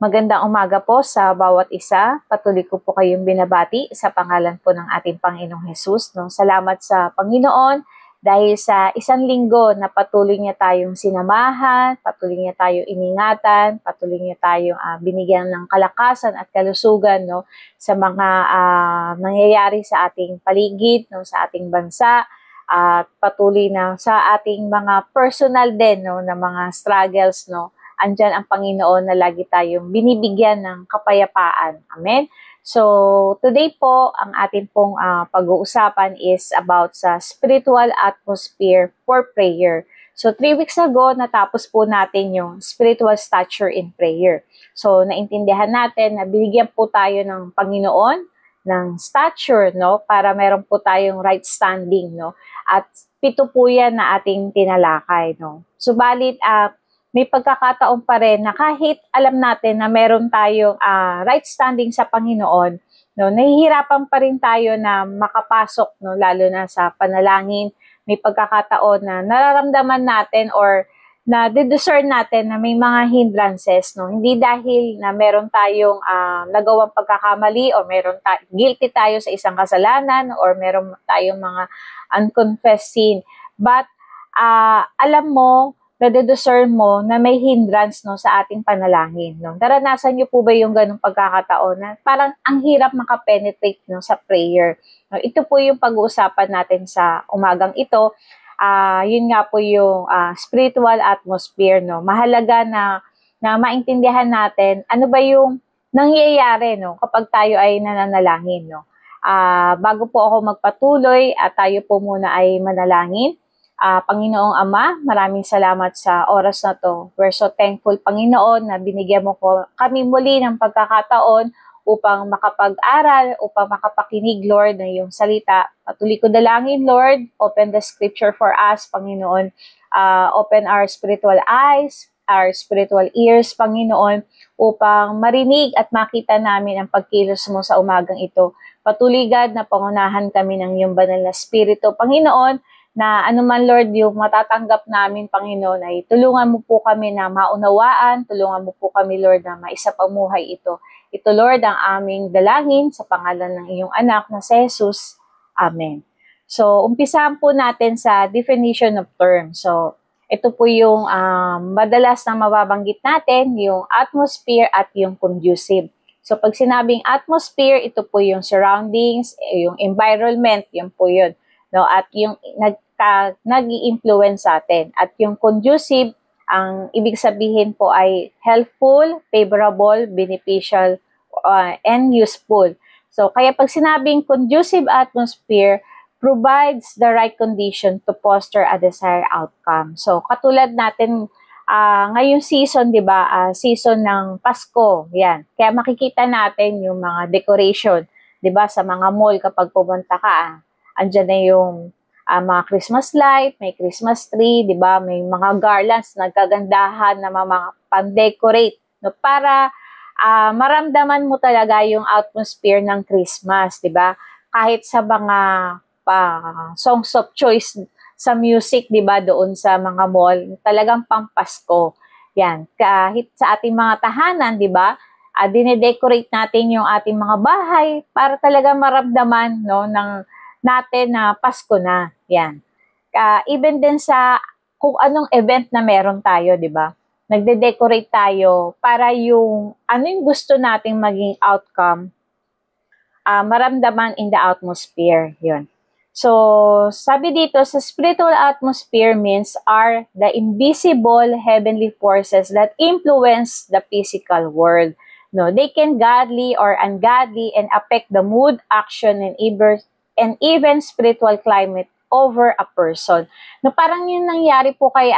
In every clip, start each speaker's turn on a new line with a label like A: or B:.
A: Magandang umaga po sa bawat isa. Patuloy ko po kayong binabati sa pangalan po ng ating Panginoong Hesus. No? Salamat sa Panginoon dahil sa isang linggo na patuloy niya tayong sinamahan, patuloy niya tayong iningatan, patuloy niya tayong binigyan ng kalakasan at kalusugan no? Sa mga nangyayari sa ating paligid, no? Sa ating bansa, at patuloy na sa ating mga personal din no? Na mga struggles, no? Andyan ang Panginoon na lagi tayong binibigyan ng kapayapaan. Amen? So, today po, ang atin pong pag-uusapan is about sa spiritual atmosphere for prayer. So, 3 weeks ago, natapos po natin yung spiritual stature in prayer. So, naintindihan natin na binigyan po tayo ng Panginoon ng stature, no? Para meron po tayong right standing, no? At 7 po yan na ating tinalakay, no? Subalit, may pagkakataon pa rin na kahit alam natin na meron tayong right standing sa Panginoon, no, nahihirapan pa rin tayo na makapasok, no, lalo na sa panalangin. May pagkakataon na nararamdaman natin or na discern natin na may mga hindrances, no? Hindi dahil na meron tayong nagawang pagkakamali o guilty tayo sa isang kasalanan or meron tayong mga unconfessed sin. But alam mo, nadediscern mo na may hindrance no, sa ating panalangin. No? Naranasan niyo po ba yung ganong pagkakataon na parang ang hirap makapenetrate no, sa prayer? No? Ito po yung pag-uusapan natin sa umagang ito. Yun nga po yung spiritual atmosphere. No? Mahalaga na maintindihan natin ano ba yung nangyayari no, kapag tayo ay nananalangin. No? Bago po ako magpatuloy, tayo po muna ay manalangin. Panginoong Ama, maraming salamat sa oras na to. We're so thankful, Panginoon, na binigyan mo kami muli ng pagkakataon upang makapag-aral, upang makapakinig, Lord, ng iyong salita. Patuloy ko dalangin, Lord, open the scripture for us, Panginoon. Open our spiritual eyes, our spiritual ears, Panginoon, upang marinig at makita namin ang pagkilos mo sa umagang ito. Patuloy, God, na pangunahan kami ng iyong banal na spirito, Panginoon, na anuman Lord yung matatanggap namin Panginoon ay tulungan mo po kami na maunawaan, tulungan mo po kami Lord na maisapamuhay ito. Ito Lord ang aming dalangin sa pangalan ng iyong anak na si Jesus. Amen. So umpisahan po natin sa definition of term. So ito po yung madalas na mababanggit natin, yung atmosphere at yung conducive. So pag sinabing atmosphere, ito po yung surroundings, yung environment, yun po yun. No, at yung nag-i-influence sa atin. At yung conducive, ang ibig sabihin po ay helpful, favorable, beneficial, and useful. So, kaya pag sinabing conducive atmosphere, provides the right condition to foster a desired outcome. So, katulad natin, ngayong season, di ba, season ng Pasko, yan. Kaya makikita natin yung mga decoration, di ba, sa mga mall kapag pumunta ka, andyan na yung mga Christmas light, may Christmas tree, di ba? May mga garlands, nagkagandahan na mga pan-decorate. No? Para maramdaman mo talaga yung atmosphere ng Christmas, di ba? Kahit sa mga songs of choice sa music, di ba? Doon sa mga mall, talagang pampasko. Yan. Kahit sa ating mga tahanan, di ba? Dinedecorate natin yung ating mga bahay para talaga maramdaman no, natin na Pasko na. Yan. Even din sa kung anong event na meron tayo, di ba? Nagde-decorate tayo para yung ano yung gusto nating maging outcome, maramdaman in the atmosphere. Yun. So, sabi dito, sa spiritual atmosphere means are the invisible heavenly forces that influence the physical world. No, they can godly or ungodly and affect the mood, action, and even spiritual climate over a person. No, parang yung nangyari po kay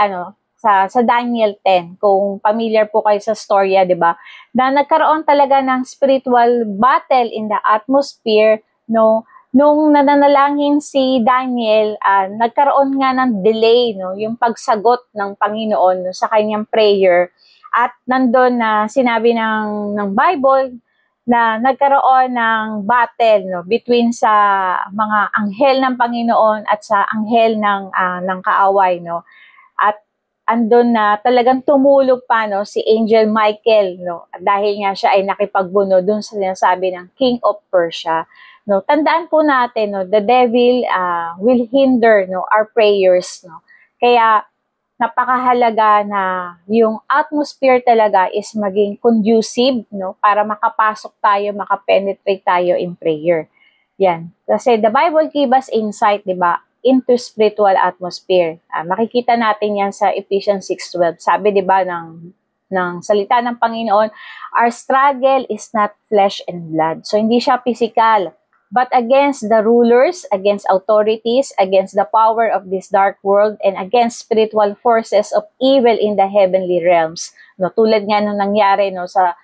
A: sa Daniel 10, kung familiar po kayo sa storya, 'di ba? Na nagkaroon talaga ng spiritual battle in the atmosphere, no, nung nananalangin si Daniel, nagkaroon nga ng delay, no, yung pagsagot ng Panginoon no, sa kanyang prayer. At nandun na sinabi ng Bible na nagkaroon ng battle no between sa mga anghel ng Panginoon at sa anghel ng kaaway no. At andun na talagang tumulog pa, no, si Angel Michael, no, dahil nga siya ay nakipagbuno dun sa sinasabi ng King of Persia. No, tandaan po natin, no, the devil will hinder, no, our prayers, no. Kaya napakahalaga na yung atmosphere talaga is maging conducive, no, para makapasok tayo, makapenetrate tayo in prayer. Yan. Kasi the Bible give us insight, di ba, into spiritual atmosphere. Makikita natin yan sa Ephesians 6:12. Sabi, di ba, ng salita ng Panginoon, our struggle is not flesh and blood. So, hindi siya physical, but against the rulers, against authorities, against the power of this dark world, and against spiritual forces of evil in the heavenly realms. No, tulad nga nung nangyari, no, sa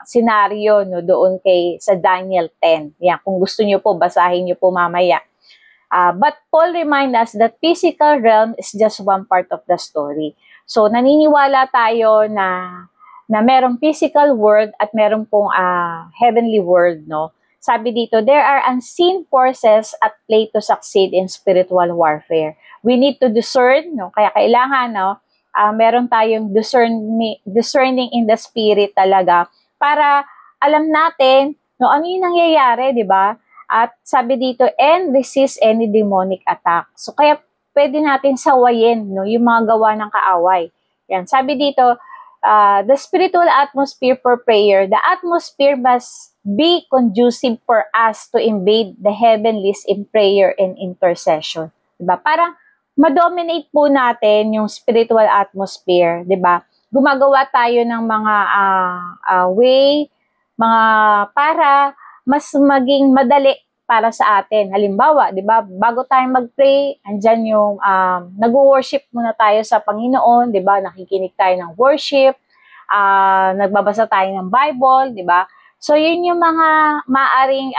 A: senaryo, no, doon sa Daniel 10. Yan, kung gusto niyo po, basahin niyo po mamaya. But Paul reminds us that physical realm is just one part of the story. So, naniniwala tayo na merong physical world at merong pong heavenly world, no? Sabi dito, there are unseen forces at play to succeed in spiritual warfare. We need to discern, no? Kaya kailangan, no, meron tayong discerning in the spirit talaga para alam natin, no, ano yung nangyayari, di ba? At sabi dito, and resist any demonic attack. So, kaya pwede natin sawayin, no, yung mga gawa ng kaaway. Yan, sabi dito, the spiritual atmosphere for prayer, the atmosphere must be conducive for us to invade the heavenlies in prayer and intercession. Diba? Parang ma-dominate po natin yung spiritual atmosphere, diba? Gumagawa tayo ng mga way, para mas maging madali para sa atin. Halimbawa, di ba, bago tayo mag-pray, andyan yung nag-worship muna tayo sa Panginoon, di ba? Nakikinig tayo ng worship, nagbabasa tayo ng Bible, di ba? So, yun yung mga maaring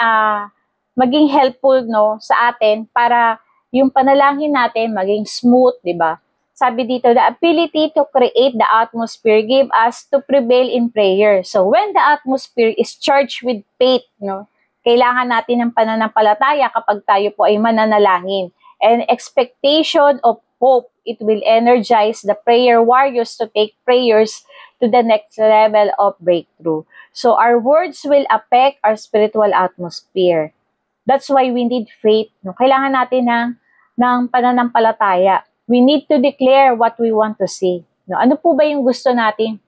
A: maging helpful, no, sa atin para yung panalangin natin maging smooth, di ba? Sabi dito, the ability to create the atmosphere give us to prevail in prayer. So, when the atmosphere is charged with faith, no, kailangan natin ng pananampalataya kapag tayo po ay mananalangin. And expectation of hope, it will energize the prayer warriors to take prayers to the next level of breakthrough. So our words will affect our spiritual atmosphere. That's why we need faith. No? Kailangan natin ng pananampalataya. We need to declare what we want to see. No? Ano po ba yung gusto natin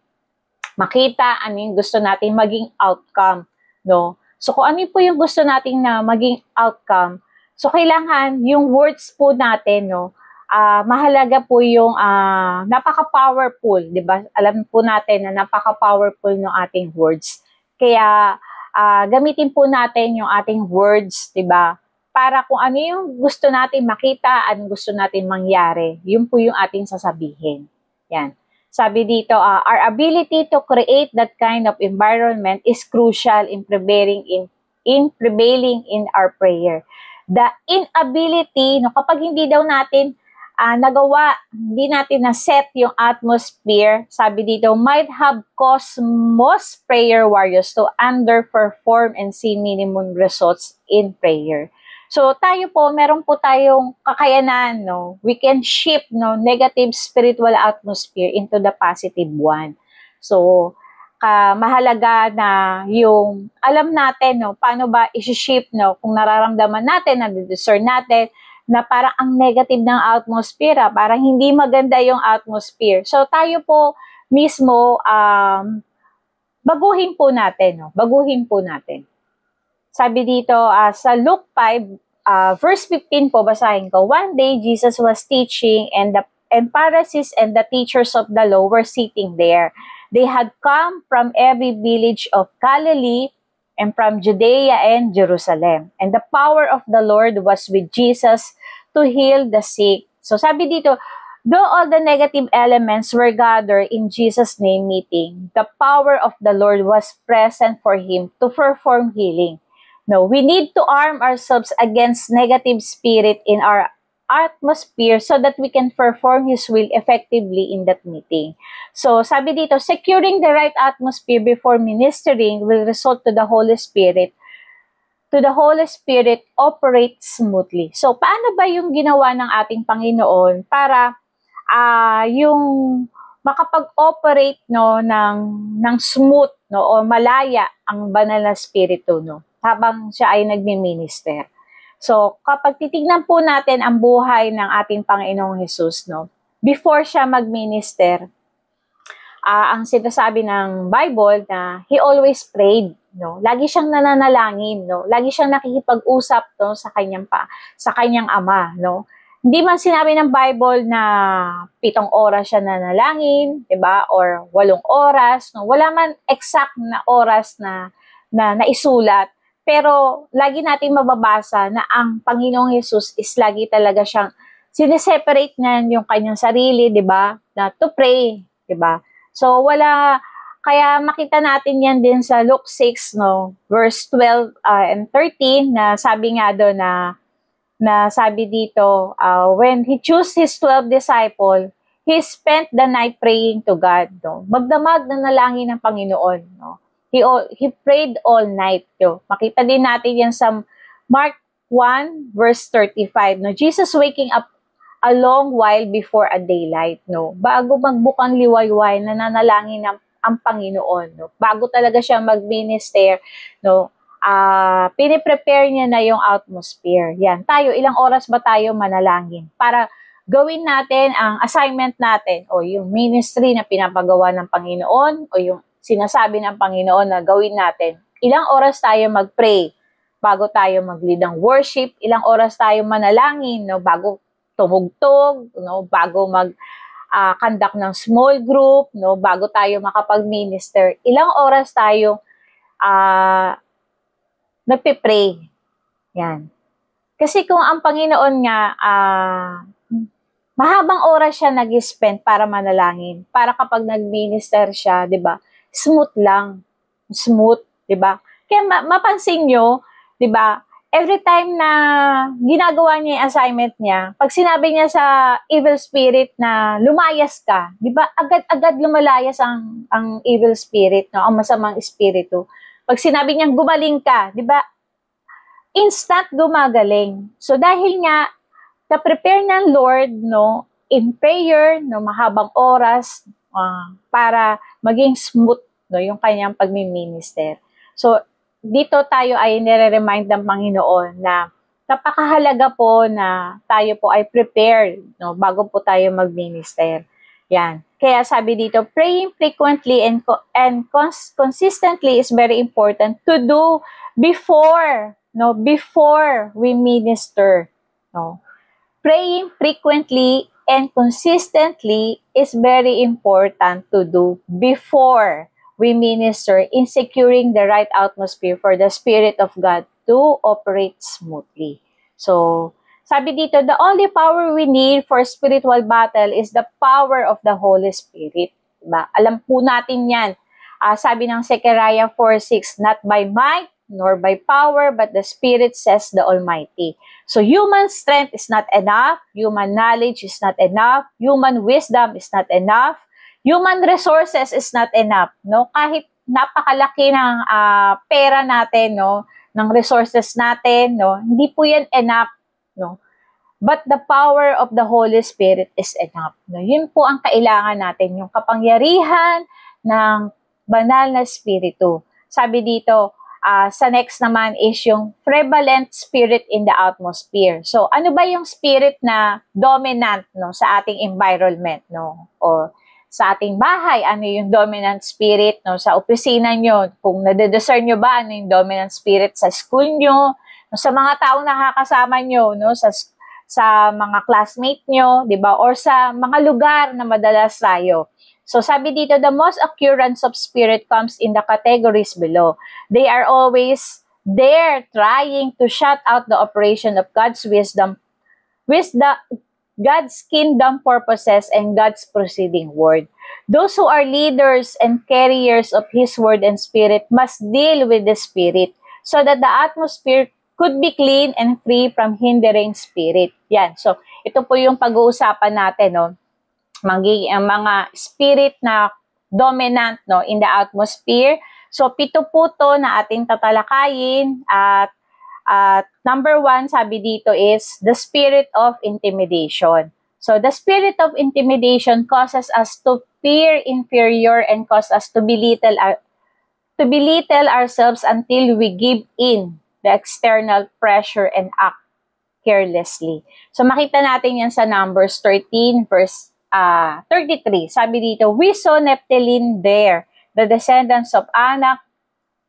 A: makita? Ano yung gusto natin maging outcome? No? So, kung ano po yung gusto nating na maging outcome, so, kailangan yung words po natin, no, mahalaga po yung napaka-powerful, di ba? Alam po natin na napaka-powerful ng ating words. Kaya, gamitin po natin yung ating words, di ba? Para kung ano yung gusto natin makita, anong gusto natin mangyari, yun po yung ating sasabihin. Yan. Sabi dito, our ability to create that kind of environment is crucial in prevailing in our prayer. The inability, no, kapag hindi daw natin nagawa, hindi natin na-set yung atmosphere, sabi dito, might have caused most prayer warriors to underperform and see minimum results in prayer. So, tayo po, meron po tayong kakayanan, no? We can shift, no, negative spiritual atmosphere into the positive one. So, mahalaga na yung alam natin, no, paano ba i-shift, no, kung nararamdaman natin, na-discern natin, na parang ang negative ng atmosphere, parang hindi maganda yung atmosphere. So, tayo po mismo, baguhin po natin, no? Baguhin po natin. Sabi dito, sa Luke 5, verse 15 po, basahin ko. One day, Jesus was teaching and Pharisees and the teachers of the law were sitting there. They had come from every village of Galilee and from Judea and Jerusalem. And the power of the Lord was with Jesus to heal the sick. So sabi dito, though all the negative elements were gathered in Jesus' name meeting, the power of the Lord was present for him to perform healing. No, we need to arm ourselves against negative spirit in our atmosphere so that we can perform His will effectively in that meeting. So, sabi dito, securing the right atmosphere before ministering will result to the Holy Spirit operate smoothly. So, paano ba yung ginawa ng ating Panginoon para yung makapag-operate no ng smooth no o malaya ang banal na spirito no habang siya ay nagmi-minister. So, kapag titignan po natin ang buhay ng ating Panginoong Hesus no, before siya mag-minister, ang sinasabi ng Bible na he always prayed, no? Lagi siyang nananalangin, no? Lagi siyang nakikipag-usap no sa kanyang ama, no? Hindi man sinabi ng Bible na 7 oras siya nanalangin, 'di ba? Or 8 oras, no? Wala man exact na oras na naisulat. Pero lagi nating mababasa na ang Panginoong Hesus is lagi talaga siyang sineseparate niya yung kanyang sarili, 'di ba? Na to pray, 'di ba? So, kaya makita natin yan din sa Luke 6, no, verse 12 and 13, na sabi nga doon na sabi dito, when he chose his 12 disciples, he spent the night praying to God, no. Magdamag na nalangin ng Panginoon, no. He prayed all night, no. Makita din natin yan sa Mark 1, verse 35, no. Jesus waking up a long while before a daylight, no? Bago magbukang liwayway, nananalangin ang Panginoon, no? Bago talaga siya mag-minister, no? Piniprepare niya na yung atmosphere. Yan. Tayo, ilang oras ba tayo manalangin? Para gawin natin ang assignment natin o yung ministry na pinapagawa ng Panginoon o yung sinasabi ng Panginoon na gawin natin. Ilang oras tayo mag-pray bago tayo mag-lead ng worship? Ilang oras tayo manalangin, no? Bago tumugtog, no, bago mag-conduct ng small group, no, bago tayo makapag-minister, ilang oras tayo nagpe-pray. Yan. Kasi kung ang Panginoon nga, mahabang oras siya nag-spend para manalangin, para kapag nag-minister siya, di ba, smooth lang. Smooth, di ba? Kaya mapansin nyo, di ba, every time na ginagawa niya yung assignment niya, pag sinabi niya sa evil spirit na lumayas ka, di ba, agad-agad lumalayas ang evil spirit, no, ang masamang espiritu. Pag sinabi niya gumaling ka, di ba, instant gumagaling. So dahil nga, na-prepare ng Lord, no, in prayer, no, mahabang oras, para maging smooth, no, yung kanyang pagmi-minister. So, dito tayo ay nire-remind ng Panginoon na napakahalaga po na tayo po ay prepared, no, bago po tayo mag-minister. Yan. Kaya sabi dito, praying frequently and consistently is very important to do before we minister, no. Praying frequently and consistently is very important to do before we minister in securing the right atmosphere for the Spirit of God to operate smoothly. So, sabi dito, the only power we need for spiritual battle is the power of the Holy Spirit. Diba? Alam po natin yan. Sabi ng Zechariah 4:6, not by might nor by power, but the Spirit says the Almighty. So, human strength is not enough. Human knowledge is not enough. Human wisdom is not enough. Human resources is not enough, no? Kahit napakalaki ng pera natin, no, ng resources natin, no, hindi po yan enough, no? But the power of the Holy Spirit is enough, no? Yun po ang kailangan natin, yung kapangyarihan ng banal na spiritu. Sabi dito, sa next naman is yung prevalent spirit in the atmosphere. So, ano ba yung spirit na dominant, no, sa ating environment, no? O sa ating bahay, ano yung dominant spirit, no, sa opisina nyo, kung nadediscern nyo ba, ano yung dominant spirit sa school nyo, no, sa mga taong nakakasama nyo, no, sa mga classmate nyo, di ba, or sa mga lugar na madalas tayo. So, sabi dito, the most occurrence of spirit comes in the categories below. They are always there trying to shut out the operation of God's wisdom, God's kingdom purposes and God's proceeding word. Those who are leaders and carriers of His word and spirit must deal with the spirit so that the atmosphere could be clean and free from hindering spirit. Yan. So, ito po yung pag-uusapan natin, no? Mga spirit na dominant, no, in the atmosphere. So, 7 po to na ating tatalakayin at number 1, sabi dito is the spirit of intimidation. So, the spirit of intimidation causes us to fear inferior and cause us to belittle ourselves until we give in the external pressure and act carelessly. So, makita natin yan sa Numbers 13 verse 33. Sabi dito, we saw Nephilim there. The descendants of Anak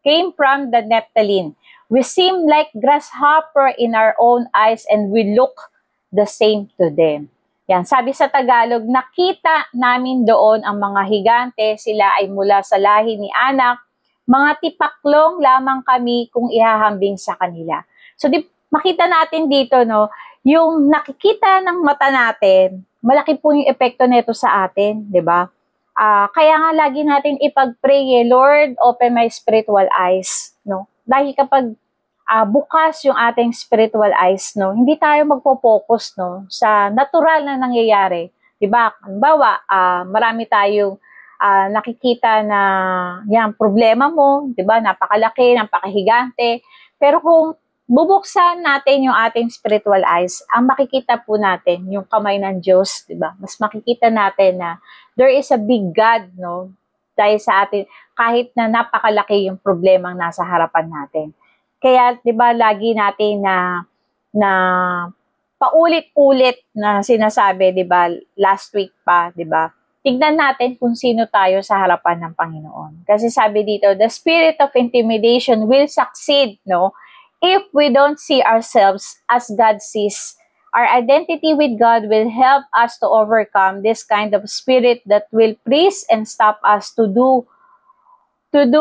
A: came from the Nephilim. We seem like grasshopper in our own eyes and we look the same to them. Yan, sabi sa Tagalog, nakita namin doon ang mga higante, sila ay mula sa lahi ni Anak, mga tipaklong lamang kami kung ihahambing sa kanila. So, makita natin dito, no, yung nakikita ng mata natin, malaki po yung epekto nito sa atin, di ba? Kaya nga lagi natin ipag-pray, Lord, open my spiritual eyes, no? Dahil kapag bukas yung ating spiritual eyes, no, hindi tayo magpo-focus, no, sa natural na nangyayari. Diba? Halimbawa, marami tayong nakikita na yan, problema mo, diba? Napakalaki, napakahigante. Pero kung bubuksan natin yung ating spiritual eyes, ang makikita po natin yung kamay ng Diyos, diba? Mas makikita natin na there is a big God, no, dahil sa atin, kahit na napakalaki yung problemang nasa harapan natin. Kaya, di ba, lagi natin na paulit-ulit na sinasabi, di ba, last week pa, di ba, tignan natin kung sino tayo sa harapan ng Panginoon. Kasi sabi dito, the spirit of intimidation will succeed, no, if we don't see ourselves as God sees. Our identity with God will help us to overcome this kind of spirit that will freeze and stop us to do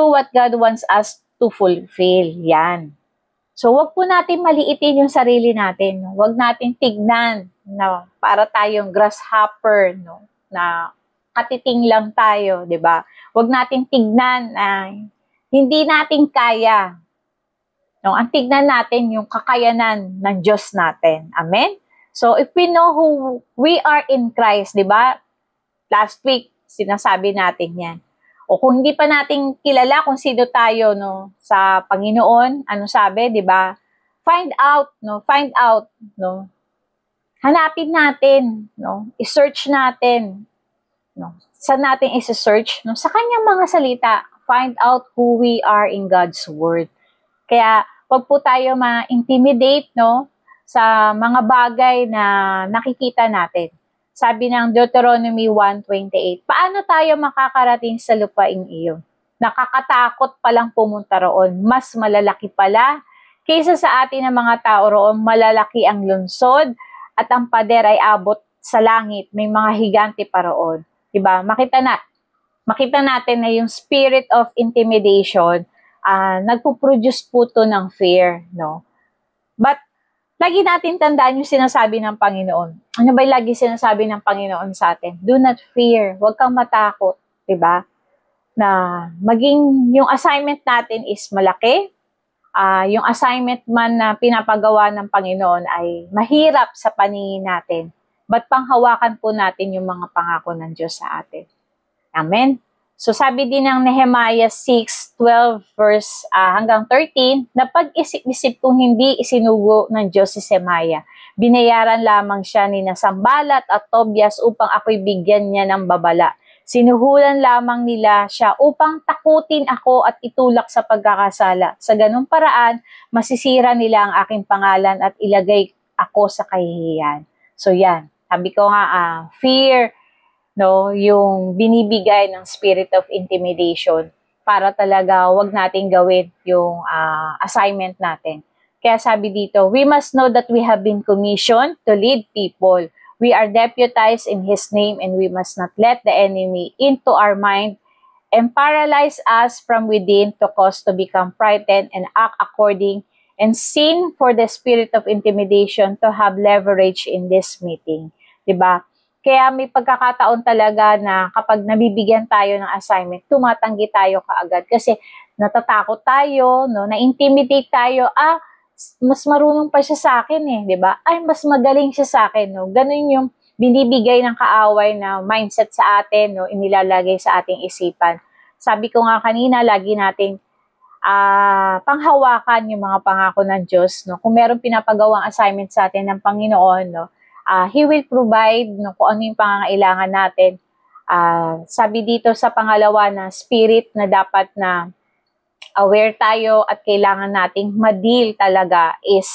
A: what God wants us to fulfill. Yan. So, wag po natin maliitin yung sarili natin. Wag natin tignan na para tayong grasshopper, no, na katiting lang tayo, di ba? Wag natin tignan na hindi natin kaya. No, ang tignan natin yung kakayanan ng Diyos natin. Amen? So, if we know who we are in Christ, di ba? Last week, sinasabi natin yan. O kung hindi pa natin kilala kung sino tayo, no, sa Panginoon, ano sabi, 'di ba? Find out, no, no. Hanapin natin, no, i-search natin, no. Saan natin i-search, no? Sa kanyang mga salita, find out who we are in God's word. Kaya, wag po tayo ma-intimidate, no, sa mga bagay na nakikita natin. Sabi ng Deuteronomy 1:28, paano tayo makakarating sa lupaing iyon? Nakakatakot palang pumunta roon. Mas malalaki pala kaysa sa atin ng mga tao roon, malalaki ang lungsod at ang pader ay abot sa langit. May mga higante pa roon. Diba? Makita natin na yung spirit of intimidation, nagpo-produce po to ng fear, no? But lagi natin tandaan yung sinasabi ng Panginoon. Ano ba yung lagi sinasabi ng Panginoon sa atin? Do not fear. Huwag kang matakot. Diba? Na maging yung assignment natin is malaki. Yung assignment man na pinapagawa ng Panginoon ay mahirap sa paningin natin. But panghawakan po natin yung mga pangako ng Diyos sa atin. Amen? So sabi din ng Nehemiah 6:12 verse hanggang 13, na pag-isip-isip kung hindi isinugo ng Diyos si Semaya. Binayaran lamang siya ni Sanballat at Tobias upang ako'y bigyan niya ng babala. Sinuhulan lamang nila siya upang takutin ako at itulak sa pagkakasala. Sa ganung paraan, masisira nila ang aking pangalan at ilagay ako sa kahihiyan. So yan, sabi ko nga, fear, no, yung binibigay ng spirit of intimidation para talaga wag nating gawin yung assignment natin. Kaya sabi dito, we must know that we have been commissioned to lead people. We are deputized in His name and we must not let the enemy into our mind and paralyze us from within to cause to become frightened and act according and sin for the spirit of intimidation to have leverage in this meeting. Diba? Kaya may pagkakataon talaga na kapag nabibigyan tayo ng assignment, tumatanggi tayo kaagad kasi natatakot tayo, no, na-intimidate tayo, mas marunong pa siya sa akin di ba? Ay, mas magaling siya sa akin, no. Ganun yung binibigay ng kaaway na mindset sa atin, no, inilalagay sa ating isipan. Sabi ko nga kanina, lagi nating panghawakan yung mga pangako ng Diyos, no. Kung meron pinapagawang assignment sa atin ng Panginoon, no, He will provide no, kung ano yung pangangailangan natin. Sabi dito sa pangalawa na spirit na dapat na aware tayo at kailangan nating ma-deal talaga is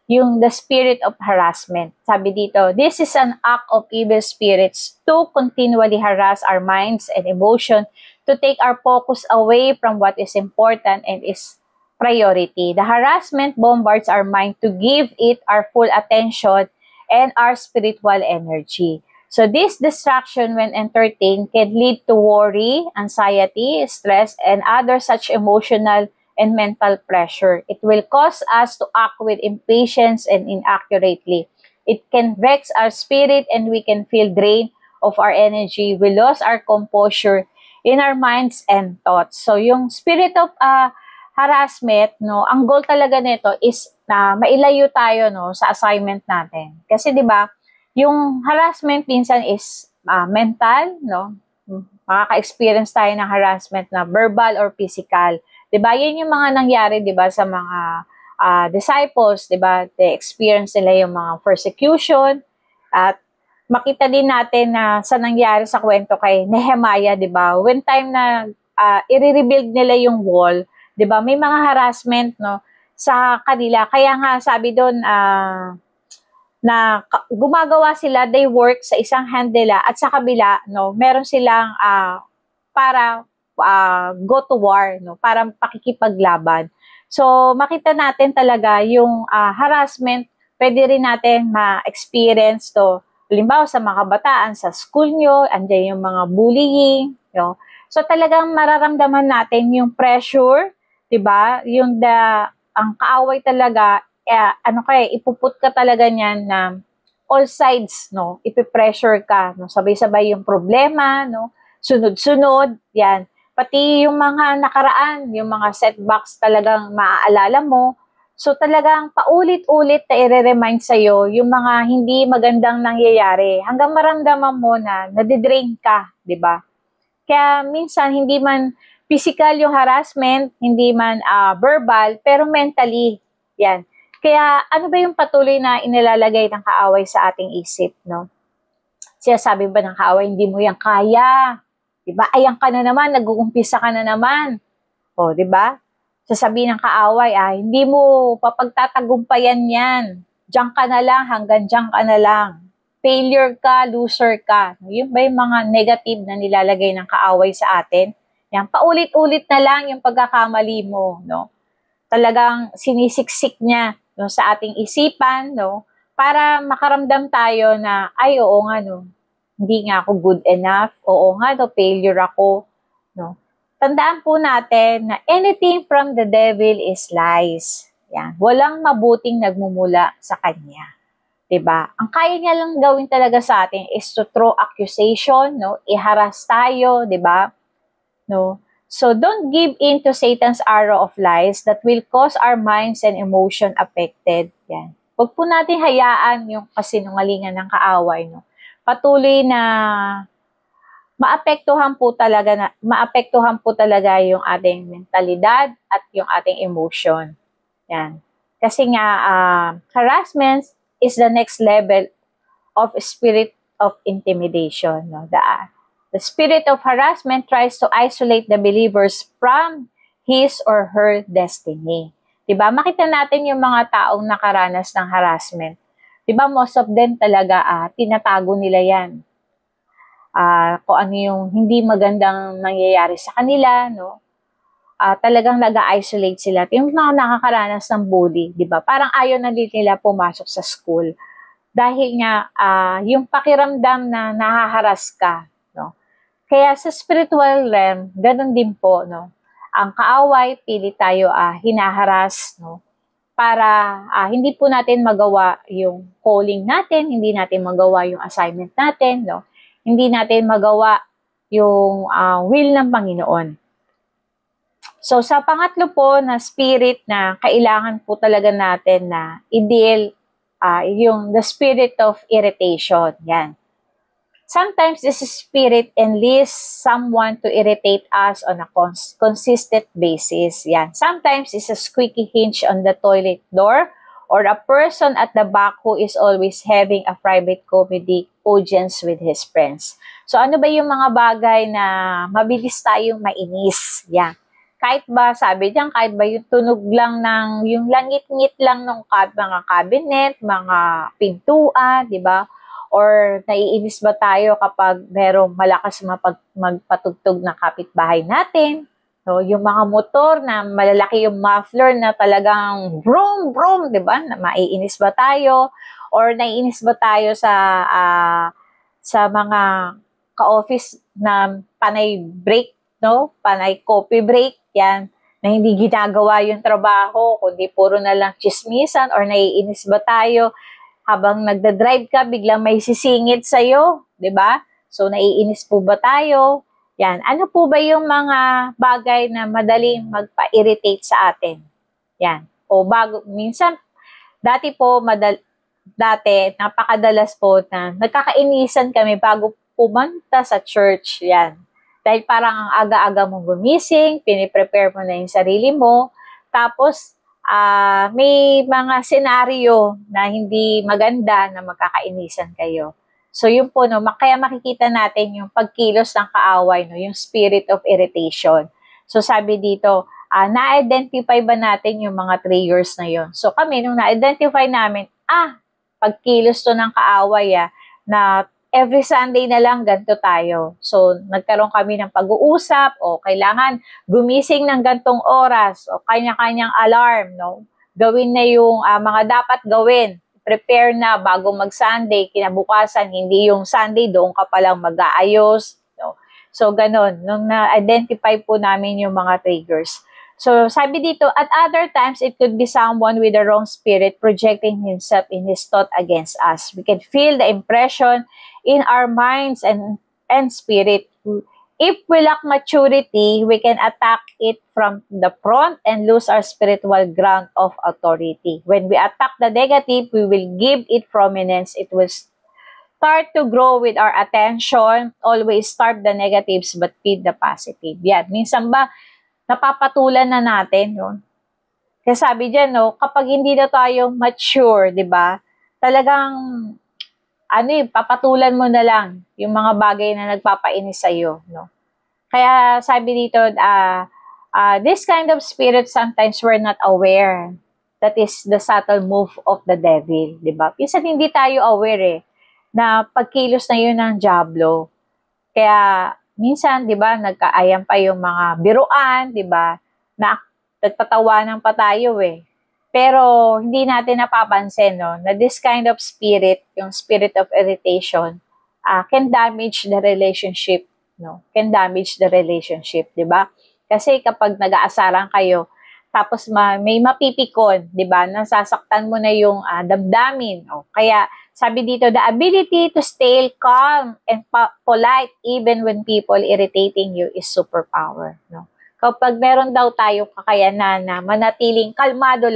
A: yung the spirit of harassment. Sabi dito, this is an act of evil spirits to continually harass our minds and emotion to take our focus away from what is important and is priority. The harassment bombards our mind to give it our full attention and our spiritual energy. So this distraction when entertained can lead to worry, anxiety, stress, and other such emotional and mental pressure. It will cause us to act with impatience and inaccurately. It can vex our spirit and we can feel drained of our energy. We lose our composure in our minds and thoughts. So yung spirit of harassment, no, ang goal talaga nito is na mailayo tayo no sa assignment natin. Kasi 'di ba, yung harassment minsan is mental, no? Makaka-experience tayo ng harassment na verbal or physical. 'Di ba? Yan yung mga nangyari 'di ba sa mga disciples, 'di ba? They experience nila yung mga persecution at makita din natin na sa nangyari sa kwento kay Nehemiah, 'di ba? When time na i-rebuild nila yung wall, 'di ba? May mga harassment no sa kanila. Kaya nga sabi doon na gumagawa sila, they work sa isang hand nila at sa kabila, no, meron silang para go to war, no, para pakikipaglaban. So, makita natin talaga yung harassment, pwede rin natin ma-experience to. Halimbawa, sa mga kabataan, sa school nyo, andyan yung mga bullying, no. So, talagang mararamdaman natin yung pressure, diba? Yung ang kaaway talaga, ipuput ka talaga niyan na all sides, no? Ipipressure ka, no? Sabay-sabay yung problema, no? Sunod-sunod, yan. Pati yung mga nakaraan, yung mga setbacks talagang maaalala mo. So talagang paulit-ulit na i-remind sa'yo yung mga hindi magandang nangyayari hanggang maramdaman mo na nadidrain ka, di ba? Kaya minsan hindi man physical yung harassment, hindi man verbal, pero mentally, yan. Kaya ano ba yung patuloy na inilalagay ng kaaway sa ating isip, no? Sabi ba ng kaaway, hindi mo yan kaya? Diba? Ayan ka na naman, nag-uumpisa ka na naman. O, diba? Sasabihin ng kaaway, hindi mo papagtatagumpayan yan. Diyan ka na lang, hanggang diyan ka na lang. Failure ka, loser ka. Yun ba yung mga negative na nilalagay ng kaaway sa atin? Yan, paulit-ulit na lang yung pagkakamali mo, no? Talagang sinisiksik niya no, sa ating isipan, no, para makaramdam tayo na, ay, oo nga, no, hindi nga ako good enough, oo nga, no, failure ako, no. Tandaan po natin na anything from the devil is lies. Yan, walang mabuting nagmumula sa kanya. Diba? Ang kaya niya lang gawin talaga sa atin is to throw accusation, no, iharas tayo, diba? No. So, don't give in to Satan's arrow of lies that will cause our minds and emotion affected. Yan. Huwag po natin hayaan yung kasinungalingan ng kaaway. No? Patuloy na maapektuhan po talaga yung ating mentalidad at yung ating emotion. Yan. Kasi nga, harassment is the next level of spirit of intimidation. No? The spirit of harassment tries to isolate the believers from his or her destiny. Diba? Makita natin yung mga taong nakaranas ng harassment. Diba? Most of them talaga, tinatago nila yan. Kung ano yung hindi magandang nangyayari sa kanila, no? Talagang nag-isolate sila. Yung mga nakakaranas ng bully, diba? Parang ayaw na nila pumasok sa school. Dahil nga, yung pakiramdam na nahaharas ka, kaya sa spiritual realm, ganun din po, no? Ang kaaway, pili tayo hinaharas, no? Para hindi po natin magawa yung calling natin, hindi natin magawa yung assignment natin, no? Hindi natin magawa yung will ng Panginoon. So, sa pangatlo po na spirit na kailangan po talaga natin na i-deal, yung the spirit of irritation, yan. Sometimes this spirit enlists someone to irritate us on a consistent basis. Yan. Sometimes it's a squeaky hinge on the toilet door or a person at the back who is always having a private comedy audience with his friends. So ano ba yung mga bagay na mabilis tayong mainis? Yan. Kahit ba, sabi diyan, kahit ba yung tunog lang ng, yung langit-ngit lang ng mga cabinet, mga pintuan, di ba? Or naiinis ba tayo kapag merong malakas magpatugtog na kapitbahay natin? So, yung mga motor na malalaki yung muffler na talagang vroom, vroom, di ba? Maiinis ba tayo? Or naiinis ba tayo sa mga ka-office na panay break, no? Panay coffee break, yan, na hindi ginagawa yung trabaho, kundi puro na lang chismisan, or naiinis ba tayo habang nagda-drive ka, biglang may sisingit sa'yo, di ba? So, naiinis po ba tayo? Yan. Ano po ba yung mga bagay na madaling magpa-irritate sa atin? Yan. O bago, minsan, dati po, napakadalas po na nagkakainisan kami bago pumunta sa church. Yan. Dahil parang ang aga-aga mong gumising, piniprepare mo na yung sarili mo, tapos may mga senaryo na hindi maganda na magkakainisan kayo. So yun po, no, kaya makikita natin yung pagkilos ng kaaway, no, yung spirit of irritation. So sabi dito, na-identify ba natin yung mga triggers na yun? So kami, nung na-identify namin, pagkilos to ng kaaway, na every Sunday na lang ganito tayo. So nagkaroon kami ng pag-uusap, o kailangan gumising ng gantong oras, o kanya-kanyang alarm, no? Gawin na yung mga dapat gawin. Prepare na bago mag-Sunday, kinabukasan, hindi yung Sunday, doon ka palang mag-aayos. No? So, ganun. Nung na-identify po namin yung mga triggers. So, sabi dito, at other times, it could be someone with the wrong spirit projecting himself in his thought against us. We can feel the impression in our minds and spirit. If we lack maturity, we can attack it from the front and lose our spiritual ground of authority. When we attack the negative, we will give it prominence. It will start to grow with our attention. Always start the negatives but feed the positive. Yan. Minsan ba, napapatulan na natin yun? Kaya sabi dyan, no, kapag hindi na tayo mature, di ba, talagang papatulan mo na lang yung mga bagay na nagpapainis sa'yo, no? Kaya sabi dito, this kind of spirit sometimes we're not aware. That is the subtle move of the devil, di ba? Minsan hindi tayo aware na pagkilos na yun ng diablo. Kaya minsan, di ba, nagkaayam pa yung mga biruan, di ba, na nagtatawanan pa tayo Pero hindi natin napapansin, no, na this kind of spirit, yung spirit of irritation, can damage the relationship, no? Can damage the relationship, 'di ba? Kasi kapag nag-aasaran kayo, tapos may mapipikon, 'di ba? Nasasaktan mo na yung damdamin. Kaya sabi dito, the ability to stay calm and polite even when people irritating you is superpower, no? Kapag meron daw tayong kakayanan na manatiling kalmado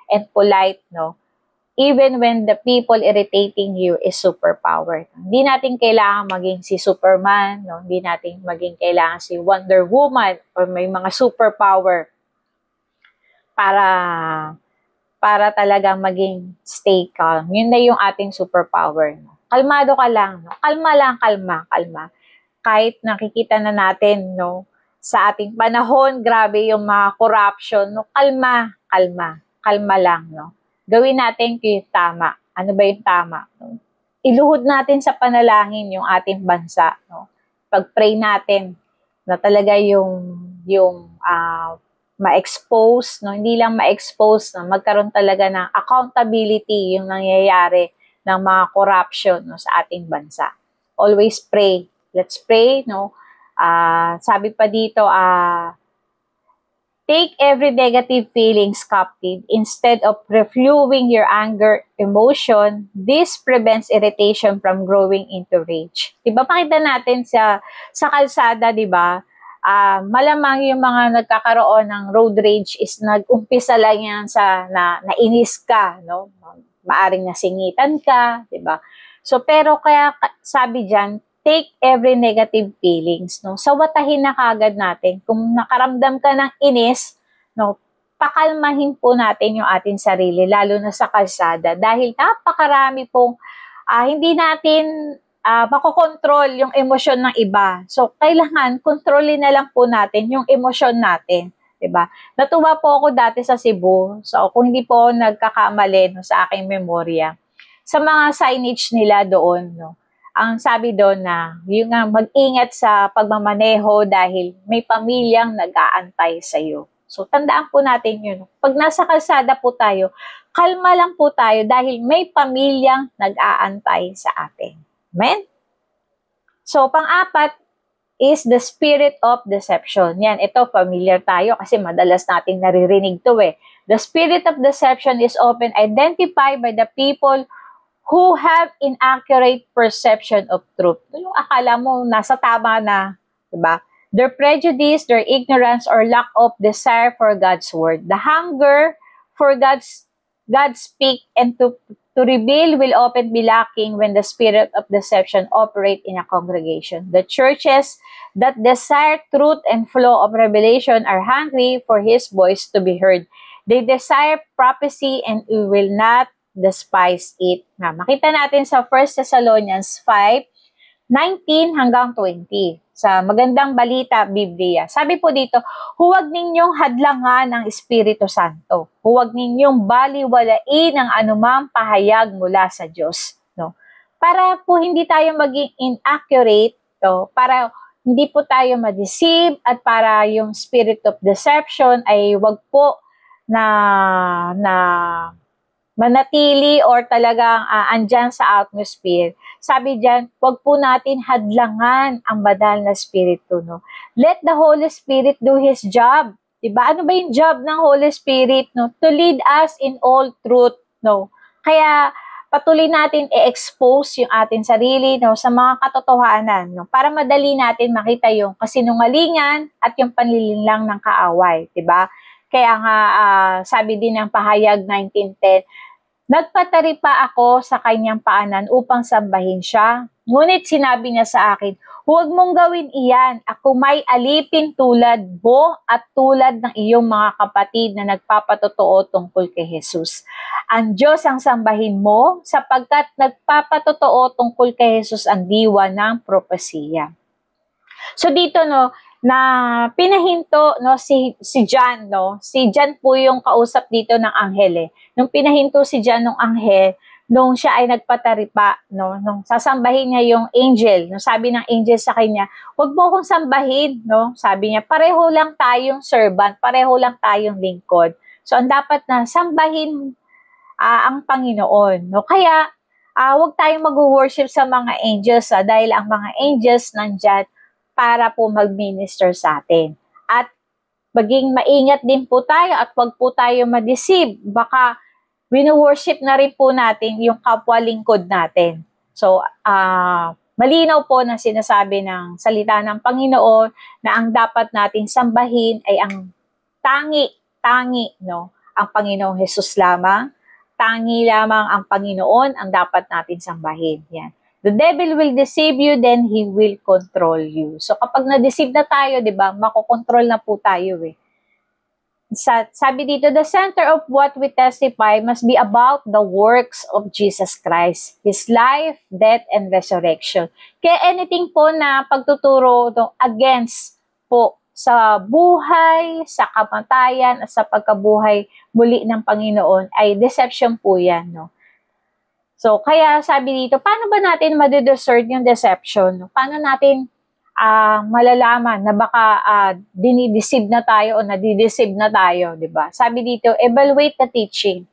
A: and polite, no? Even when the people irritating you is superpower. Hindi natin kailangan maging si Superman, no? Hindi natin maging kailangan si Wonder Woman or may mga superpower para talagang maging stay calm. Yun na yung ating superpower, no? Kalmado ka lang, no? Kalma. Kahit nakikita na natin, no, sa ating panahon, grabe yung mga corruption, no? Kalma lang, no? Gawin natin yung tama. Ano ba yung tama? No? Iluhod natin sa panalangin yung ating bansa, no? Pag-pray natin na talaga yung ma-expose, no? Hindi lang ma-expose, no? Magkaroon talaga ng accountability yung nangyayari ng mga corruption, no, sa ating bansa. Always pray. Let's pray, no? Sabi pa dito, take every negative feelings captive instead of refueling your anger emotion. This prevents irritation from growing into rage. Diba, pakita natin sa kalsada, diba, malamang yung mga nagkakaroon ng road rage is nag-umpisa lang yan sa nainis ka, no? Maaring nasingitan ka, diba? So, pero kaya sabi dyan, take every negative feelings, no? Sawatahin na kagad natin. Kung nakaramdam ka ng inis, no, pakalmahin po natin yung ating sarili, lalo na sa kalsada. Dahil napakarami pong hindi natin makokontrol yung emosyon ng iba. So, kailangan kontrolin na lang po natin yung emosyon natin. Diba? Natuwa po ako dati sa Cebu. So, kung hindi po nagkakamali no, sa aking memorya, sa mga signage nila doon, no, ang sabi doon na yung mag-ingat sa pagmamaneho dahil may pamilyang nag-aantay sa iyo. So, tandaan po natin yun. Pag nasa kalsada po tayo, kalma lang po tayo dahil may pamilyang nag-aantay sa atin. Amen? So, pang-apat is the spirit of deception. Yan, ito, familiar tayo kasi madalas nating naririnig to eh. The spirit of deception is often identified by the people who have inaccurate perception of truth. Yung akala mo nasa tama na, diba? Their prejudice, their ignorance, or lack of desire for God's word. The hunger for God's speak and to reveal will often be lacking when the spirit of deception operate in a congregation. The churches that desire truth and flow of revelation are hungry for His voice to be heard. They desire prophecy and will not despise it. Na, makita natin sa 1 Thessalonians 5:19 hanggang 20. Sa Magandang Balita, Biblia. Sabi po dito, huwag ninyong hadlangan ang Espiritu Santo. Huwag ninyong baliwalain ang anumang pahayag mula sa Diyos. No? Para po hindi tayo maging inaccurate, no? Para hindi po tayo ma-deceive at para yung spirit of deception ay wag po na manatili or talagang andyan sa atmosphere. Sabi diyan, wag po natin hadlangan ang banal na Espiritu. No? Let the Holy Spirit do His job. Diba? Ano ba yung job ng Holy Spirit? No? To lead us in all truth. No? Kaya patuloy natin i-expose yung ating sarili no, sa mga katotohanan no, para madali natin makita yung kasinungalingan at yung panlilinlang ng kaaway. Diba? Kaya nga sabi din ng Pahayag 19:10, nagpatari pa ako sa kanyang paanan upang sambahin siya. Ngunit sinabi niya sa akin, huwag mong gawin iyan. Ako may alipin tulad mo at tulad ng iyong mga kapatid na nagpapatotoo tungkol kay Jesus. Ang Diyos ang sambahin mo sapagkat nagpapatotoo tungkol kay Jesus ang diwa ng propesiya. So dito no, na pinahinto no si John no. Si John po yung kausap dito ng anghel eh. Nung pinahinto si John ng anghel, nung siya ay nagpataripa no, nung sasambahin niya yung angel, no, sabi ng angel sa kanya, "Huwag mo akong sambahin", no. Sabi niya, "Pareho lang tayong servant, pareho lang tayong lingkod." So ang dapat na sambahin ang Panginoon, no. Kaya huwag tayong mag-worship sa mga angels dahil ang mga angels nandyan para po mag-minister sa atin. At maging maingat din po tayo at wag po tayo ma-deceive. Baka wino-worship na rin po natin yung kapwa lingkod natin. So, malinaw po na sinasabi ng salita ng Panginoon na ang dapat natin sambahin ay ang tangi, no? Ang Panginoong Hesus lamang. Tangi lamang ang Panginoon ang dapat natin sambahin. Yan. The devil will deceive you, then he will control you. So kapag na-deceive na tayo, di ba, makokontrol na po tayo eh. Sabi dito, the center of what we testify must be about the works of Jesus Christ, His life, death, and resurrection. Kaya anything po na pagtuturo against po sa buhay, sa kamatayan, at sa pagkabuhay muli ng Panginoon ay deception po yan, no? So, kaya sabi dito, paano ba natin madidiscern yung deception? Paano natin malalaman na baka dinideceive na tayo o nadideceive na tayo, di ba? Sabi dito, evaluate the teaching,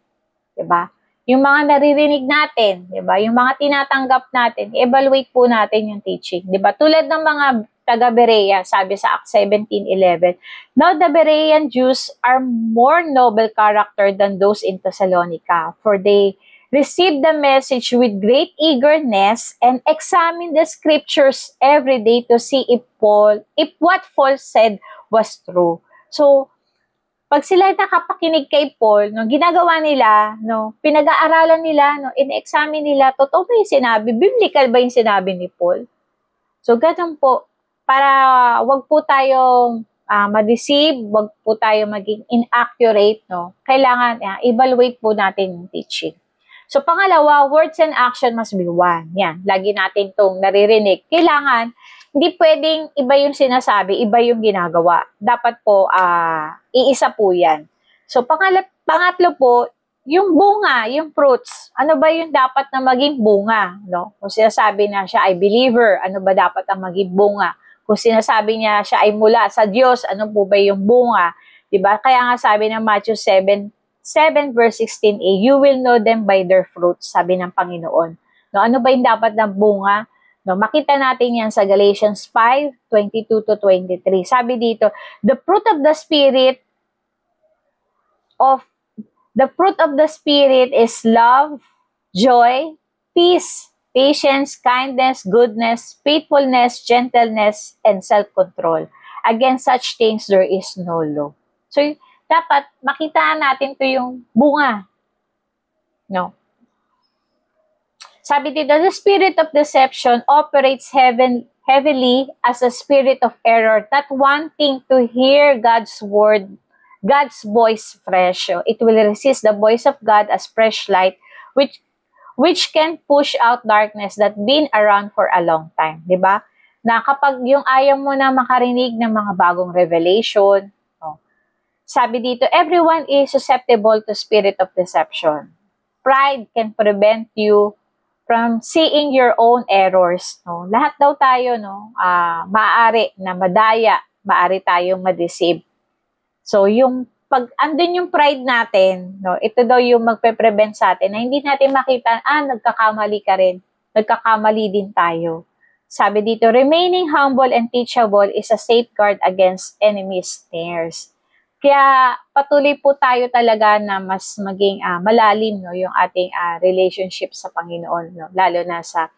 A: di ba? Yung mga naririnig natin, di ba? Yung mga tinatanggap natin, evaluate po natin yung teaching, di ba? Tulad ng mga taga-Berea, sabi sa Acts 17:11, now the Berean Jews are more noble character than those in Thessalonica, for they receive the message with great eagerness and examine the scriptures every day to see if what Paul said was true. So, pag sila nakapakinig kay Paul, no, ginagawa nila, no, pinag-aaralan nila, no, in-examine nila, totoo ba yung sinabi? Biblical ba yung sinabi ni Paul? So, ganun po, para wag po tayong ma-deceive, wag po tayo maging inaccurate, no? Kailangan evaluate po natin yung teaching. So, pangalawa, words and action must be one. Yan, lagi natin itong naririnig. Kailangan, hindi pwedeng iba yung sinasabi, iba yung ginagawa. Dapat po, iisa po yan. So, pangatlo po, yung bunga, yung fruits. Ano ba yung dapat na maging bunga? No? Kung sinasabi na siya ay believer, ano ba dapat ang maging bunga? Kung sinasabi niya siya ay mula sa Diyos, ano po ba yung bunga? Diba? Kaya nga sabi ng Matthew 7 verse 16a, you will know them by their fruits, sabi ng Panginoon. No, ano ba yung dapat ng bunga? No, makita natin yan sa Galatians 5:22 to 23. Sabi dito, the fruit of the Spirit is love, joy, peace, patience, kindness, goodness, faithfulness, gentleness, and self-control. Against such things there is no law. So, dapat makita natin to yung bunga. No. Sabi dito, the spirit of deception operates heavily as a spirit of error, not wanting to hear God's word, God's voice fresh. It will resist the voice of God as fresh light, which can push out darkness that been around for a long time. Diba? Na kapag yung ayaw mo na makarinig ng mga bagong revelation, sabi dito, everyone is susceptible to spirit of deception. Pride can prevent you from seeing your own errors. No? Lahat daw tayo, maaari na madaya, maaari tayong ma-deceive. So, pag andun yung pride natin, ito daw yung magpe-prevent sa atin na hindi natin makita, nagkakamali ka rin. Nagkakamali din tayo. Sabi dito, remaining humble and teachable is a safeguard against enemy's snares. Kaya patuloy po tayo talaga na mas maging malalim yung ating relationship sa Panginoon, lalo na sa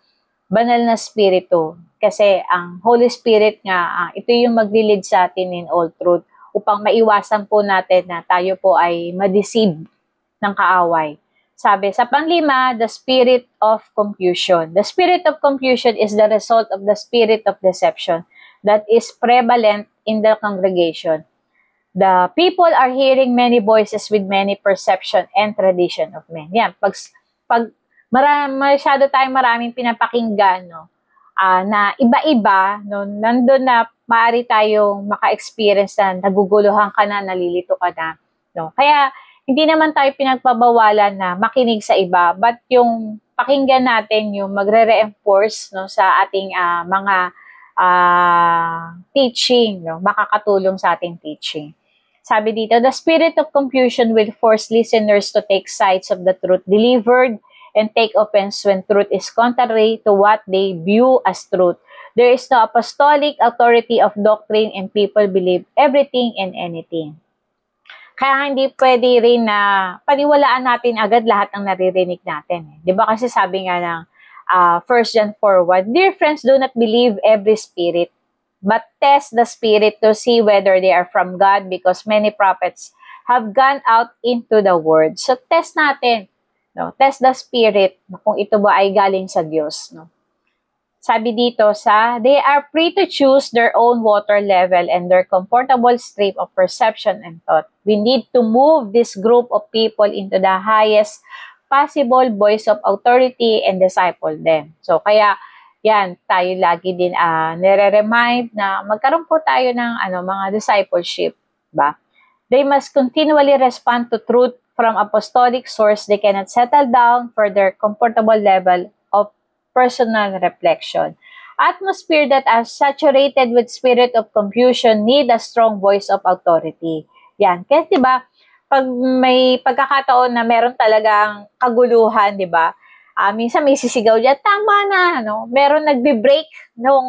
A: banal na spirito. Kasi ang Holy Spirit nga, ito yung magli-lead sa atin in all truth upang maiwasan po natin na tayo po ay ma-deceive ng kaaway. Sabi, sa panglima, the spirit of confusion. The spirit of confusion is the result of the spirit of deception that is prevalent in the congregation. The people are hearing many voices with many perception and tradition of men. Yan, pag masyado tayong maraming pinapakinggan, na iba-iba, nandun na maaari tayong maka-experience na naguguluhan ka na, nalilito ka na. Kaya, hindi naman tayo pinagpabawalan na makinig sa iba, but yung pakinggan natin, yung magre-reinforce sa ating mga teaching, makakatulong sa ating teaching. Sabi dito, the spirit of confusion will force listeners to take sides of the truth delivered and take offense when truth is contrary to what they view as truth. There is no apostolic authority of doctrine and people believe everything and anything. Kaya hindi pwede rin na paniwalaan natin agad lahat ng naririnig natin. Diba kasi sabi nga ng 1 John 4:1, dear friends, do not believe every spirit, but test the spirit to see whether they are from God, because many prophets have gone out into the world. So, test natin. Test the spirit kung ito ba ay galing sa Diyos. Sabi dito they are free to choose their own water level and their comfortable stream of perception and thought. We need to move this group of people into the highest possible voice of authority and disciple them. So, kaya, yan, tayo lagi din nire-remind na magkaroon po tayo ng mga discipleship, ba? They must continually respond to truth from apostolic source. They cannot settle down for their comfortable level of personal reflection. Atmosphere that are saturated with spirit of confusion need a strong voice of authority. Yan. Kaya, diba, pag may pagkakataon na meron talagang kaguluhan, diba, minsan may sisigaw dyan, tama na, meron nagbe-break ng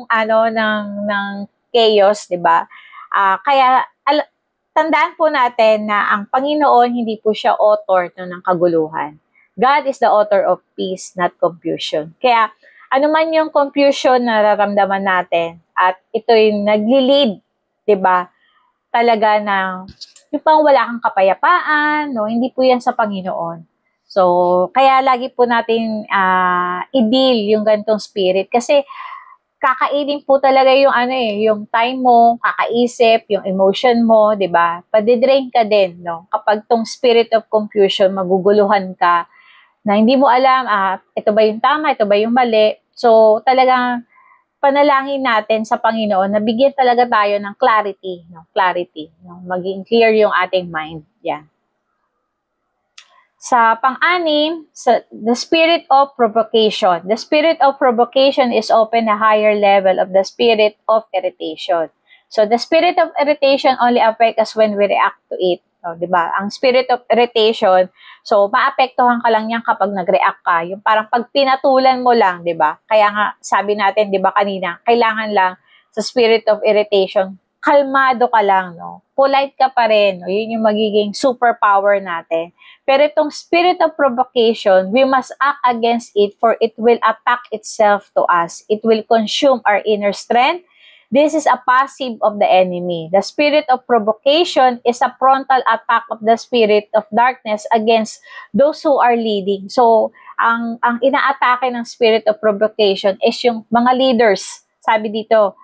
A: chaos, di ba? Kaya, tandaan po natin na ang Panginoon, hindi po siya author ng kaguluhan. God is the author of peace, not confusion. Kaya, ano man yung confusion na nararamdaman natin, at ito yung nagli-lead, di ba? Talaga na, yung pang wala kang kapayapaan, hindi po yan sa Panginoon. So, kaya lagi po natin i-deal yung ganitong spirit. Kasi, kakainin po talaga yung ano yung time mo, kakaisip, yung emotion mo, 'di ba? Padidrain ka din, no? Kapag tong spirit of confusion, maguguluhan ka na hindi mo alam, ito ba yung tama, ito ba yung mali. So, talagang panalangin natin sa Panginoon na bigyan talaga tayo ng clarity, no? Clarity, no? Maging clear yung ating mind. Yan. Sa pang-anim, the spirit of provocation. The spirit of provocation is often a higher level of the spirit of irritation. So, the spirit of irritation only affects us when we react to it. So, di ba? Ang spirit of irritation, so, maapektuhan ka lang yan kapag nag-react ka. Yung parang pag pinatulan mo lang, di ba? Kaya nga, sabi natin, di ba kanina, kailangan lang sa spirit of irritation, kalmado ka lang, no? Polite ka pa rin, no? Yun yung magiging superpower natin. Pero itong spirit of provocation, we must act against it for it will attack itself to us. It will consume our inner strength. This is a passive of the enemy. The spirit of provocation is a frontal attack of the spirit of darkness against those who are leading. So, ang inaatake ng spirit of provocation is yung mga leaders. Sabi dito,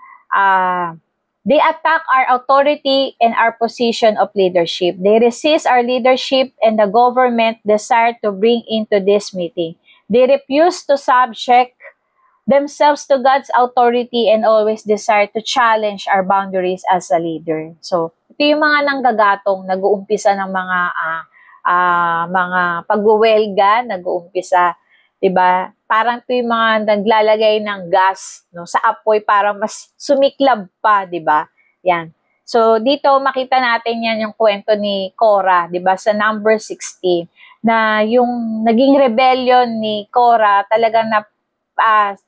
A: they attack our authority and our position of leadership. They resist our leadership and the government desire to bring into this meeting. They refuse to subject themselves to God's authority and always desire to challenge our boundaries as a leader. So, ito yung mga nanggagatong, nag-uumpisa ng mga pagwewelga, nag-uumpisa, 'di ba? Parang ito yung mga naglalagay ng gas, no, sa apoy para mas sumiklab pa, 'di ba? Yan. So dito makita natin yan yung kwento ni Korah, 'di ba, sa number 16, na yung naging rebellion ni Korah talagang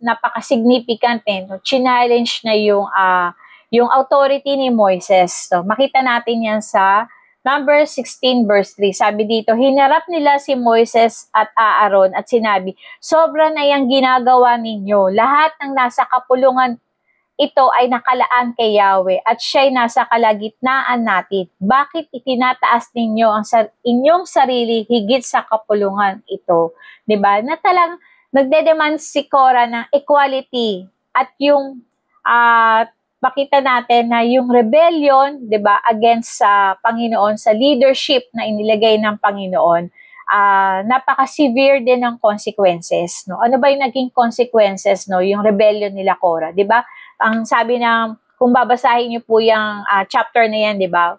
A: napaka-significant no? Challenge na yung authority ni Moises. So makita natin yan sa number 16 verse 3, sabi dito, hinarap nila si Moises at Aaron at sinabi, sobra na yung ginagawa ninyo. Lahat ng nasa kapulungan ito ay nakalaan kay Yahweh at siya'y nasa kalagitnaan natin. Bakit itinataas ninyo ang inyong sarili higit sa kapulungan ito? 'Di ba? Na talang nagde-demand si Korah ng equality at yung makita natin na yung rebellion, 'di ba, against sa Panginoon, sa leadership na inilagay ng Panginoon, napaka-severe din ng consequences, no? Ano ba yung naging consequences, no? Yung rebellion nila Korah, 'di ba? Ang sabi ng kung babasahin niyo po yung chapter na yan, 'di ba?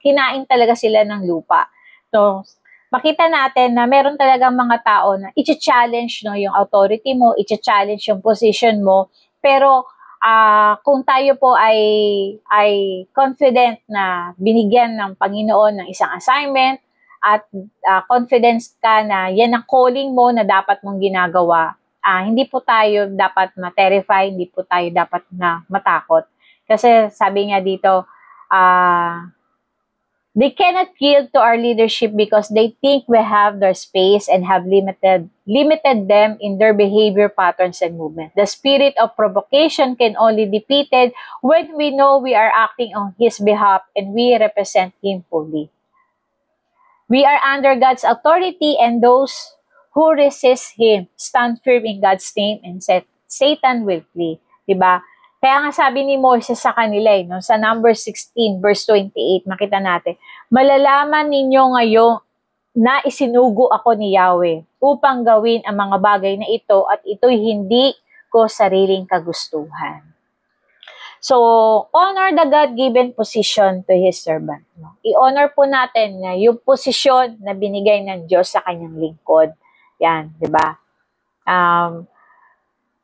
A: Kinain talaga sila ng lupa. So, makita natin na meron talagang mga tao na i-challenge no yung authority mo, i-challenge yung position mo, pero kung tayo po ay confident na binigyan ng Panginoon ng isang assignment at confidence ka na yan ang calling mo na dapat mong ginagawa, hindi po tayo dapat ma-terrify, hindi po tayo dapat na matakot. Kasi sabi nga dito, they cannot yield to our leadership because they think we have their space and have limited them in their behavior patterns and movement. The spirit of provocation can only be defeated when we know we are acting on His behalf and we represent Him fully. We are under God's authority and those who resist Him stand firm in God's name and Satan will flee. Diba? Kaya nga sabi ni Moses sa kanila, no, sa number 16, verse 28, makita natin, malalaman ninyo ngayon na isinugo ako ni Yahweh upang gawin ang mga bagay na ito at ito'y hindi ko sariling kagustuhan. So, honor the God-given position to His servant. No? I-honor po natin na yung posisyon na binigay ng Diyos sa kanyang lingkod. Yan, di ba?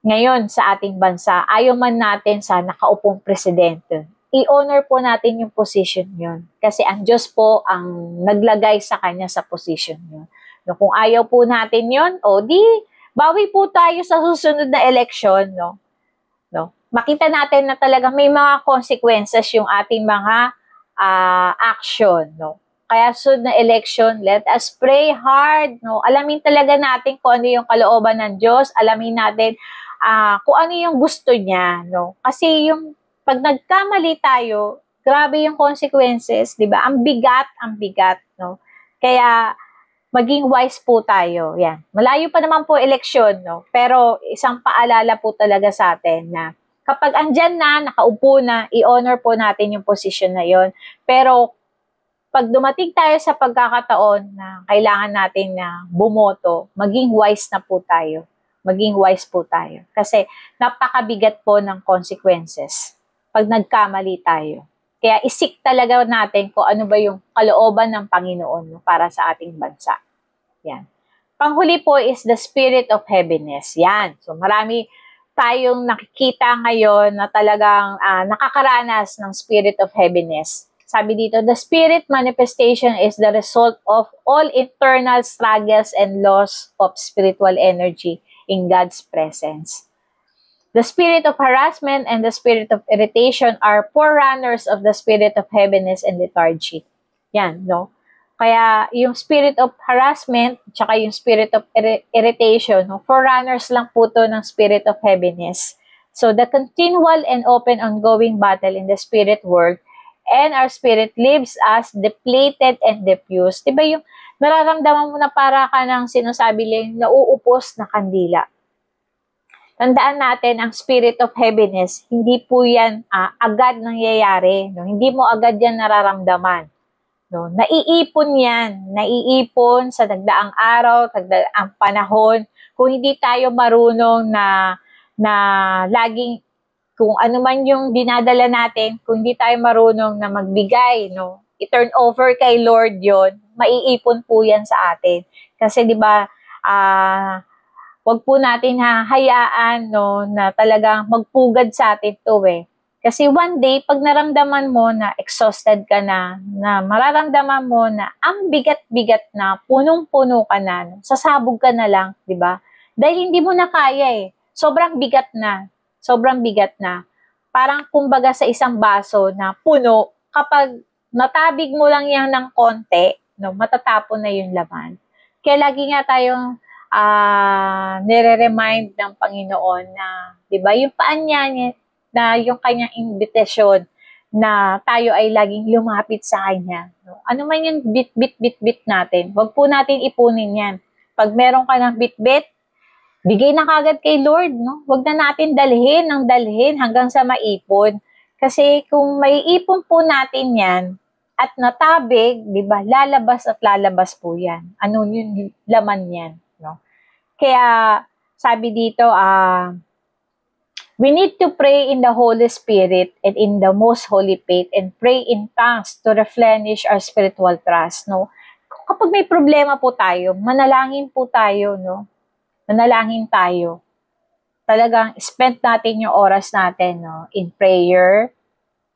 A: Ngayon, sa ating bansa, ayaw man natin sa nakaupong presidente. I-honor po natin yung position yun. Kasi ang Diyos po ang naglagay sa kanya sa position yun. No, kung ayaw po natin yun, di, bawi po tayo sa susunod na election, no? Makita natin na talaga may mga consequences yung ating mga action, no? Kaya sunod na election, let us pray hard, no? Alamin talaga natin kung ano yung kalooban ng Diyos, alamin natin kung ano yung gusto niya, no? Kasi yung pag nagkamali tayo, grabe yung consequences, 'di ba? Ang bigat, no? Kaya maging wise po tayo. Yan. Malayo pa naman po eleksyon, no? Pero isang paalala po talaga sa atin na Kapag andyan na, nakaupo na, i-honor po natin yung position na yon. Pero pag dumating tayo sa pagkakataon na kailangan natin na bumoto, maging wise na po tayo. Maging wise po tayo. Kasi napakabigat po ng consequences pag nagkamali tayo. Kaya isik talaga natin kung ano ba yung kalooban ng Panginoon para sa ating bansa. Yan. Panghuli po is the spirit of heaviness. Yan. So marami tayong nakikita ngayon na talagang nakakaranas ng spirit of heaviness. Sabi dito, the spirit manifestation is the result of all internal struggles and loss of spiritual energy in God's presence. The spirit of harassment and the spirit of irritation are forerunners of the spirit of heaviness and lethargy. Yan, no? Kaya yung spirit of harassment tsaka yung spirit of irritation, no, forerunners lang po to ng spirit of heaviness. So the continual and open ongoing battle in the spirit world and our spirit leaves us depleted and diffused. Diba yung nararamdaman mo na para ka ng sinasabi lang nauupos na kandila. Tandaan natin, ang spirit of heaviness, hindi po yan agad nangyayari. No? Hindi mo agad yan nararamdaman. No, naiipon yan. Naiipon sa nagdaang araw, nagdaang panahon. Kung hindi tayo marunong na laging, kung ano man yung dinadala natin, kung hindi tayo marunong na magbigay, no, i-turn over kay Lord yon, maiipon po yan sa atin. Kasi di ba, wag po natin hayaan, no, na talagang magpugad sa atin to eh. Kasi one day, pag naramdaman mo na exhausted ka na mararamdaman mo na ang bigat-bigat na, punong-puno ka na, sasabog ka na lang, di ba? Dahil hindi mo na kaya eh. Sobrang bigat na. Sobrang bigat na. Parang kumbaga sa isang baso na puno, kapag natabig mo lang yan ng konti, no, matatapon na yung laman. Kaya lagi nga tayong nire-remind ng Panginoon na, di ba, yung paan niya, na yung kanyang invitation na tayo ay laging lumapit sa kanya. No? Ano man yung bit natin, wag po natin ipunin yan. Pag meron ka ng bit, bigay na kagad kay Lord. No? Wag na natin dalhin hanggang sa maipon. Kasi kung may ipon po natin yan at natabig, di ba, lalabas po yan. Ano yung laman yan? No? Kaya sabi dito, we need to pray in the Holy Spirit and in the most holy faith and pray in tongues to replenish our spiritual trust, no? Kapag may problema po tayo, manalangin po tayo, no? Manalangin tayo. Talagang spend natin yung oras natin, no, in prayer,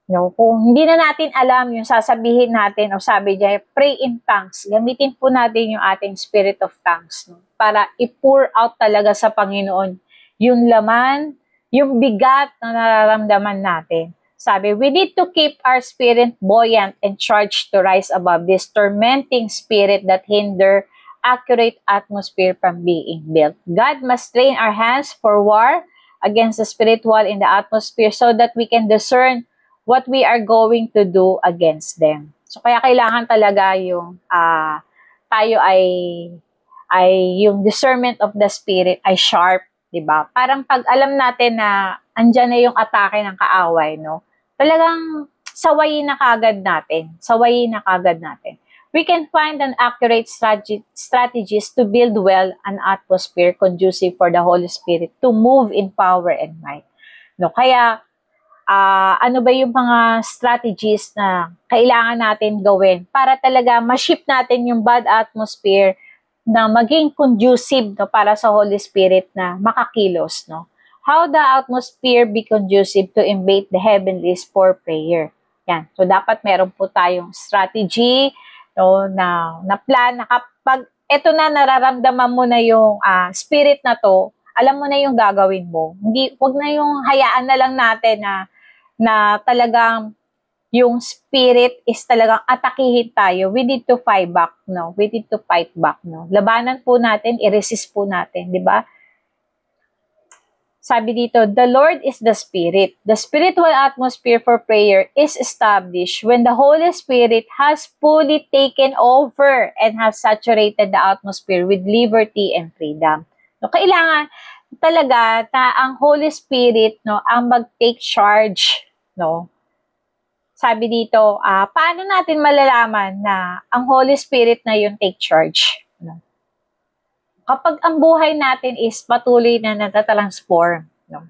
A: no? Kung hindi na natin alam yung sasabihin natin o sabi niya, pray in tongues. Gamitin po natin yung ating spirit of tongues, no? Para i-pour out talaga sa Panginoon yung laman, yung bigat na nararamdaman natin. Sabi, we need to keep our spirit buoyant and charged to rise above this tormenting spirit that hinder accurate atmosphere from being built. God must train our hands for war against the spiritual in the atmosphere so that we can discern what we are going to do against them. So kaya kailangan talaga yung tayo ay yung discernment of the spirit ay sharp. Diba? Parang pag alam natin na andyan na yung atake ng kaaway, no? Talagang sawayin na kagad natin. We can find an accurate strategies to build well an atmosphere conducive for the Holy Spirit to move in power and might. No? Kaya, ano ba yung mga strategies na kailangan natin gawin para talaga ma-shift natin yung bad atmosphere na maging conducive, no, para sa Holy Spirit na makakilos, no? How the atmosphere be conducive to invade the heavenlies for prayer. Yan. So, dapat meron po tayong strategy, no, na plan na kapag eto na nararamdaman mo na yung spirit na to, alam mo na yung gagawin mo. Wag na yung hayaan na lang natin na talagang yung spirit is talagang atakihin tayo. We need to fight back, no? We need to fight back, no? Labanan po natin, i-resist po natin, di ba? Sabi dito, the Lord is the Spirit. The spiritual atmosphere for prayer is established when the Holy Spirit has fully taken over and has saturated the atmosphere with liberty and freedom. No, kailangan talaga na ang Holy Spirit, no, ang mag-take charge, no. Sabi dito, paano natin malalaman na ang Holy Spirit na yung take charge, no? Kapag ang buhay natin is patuloy na natatransform, no?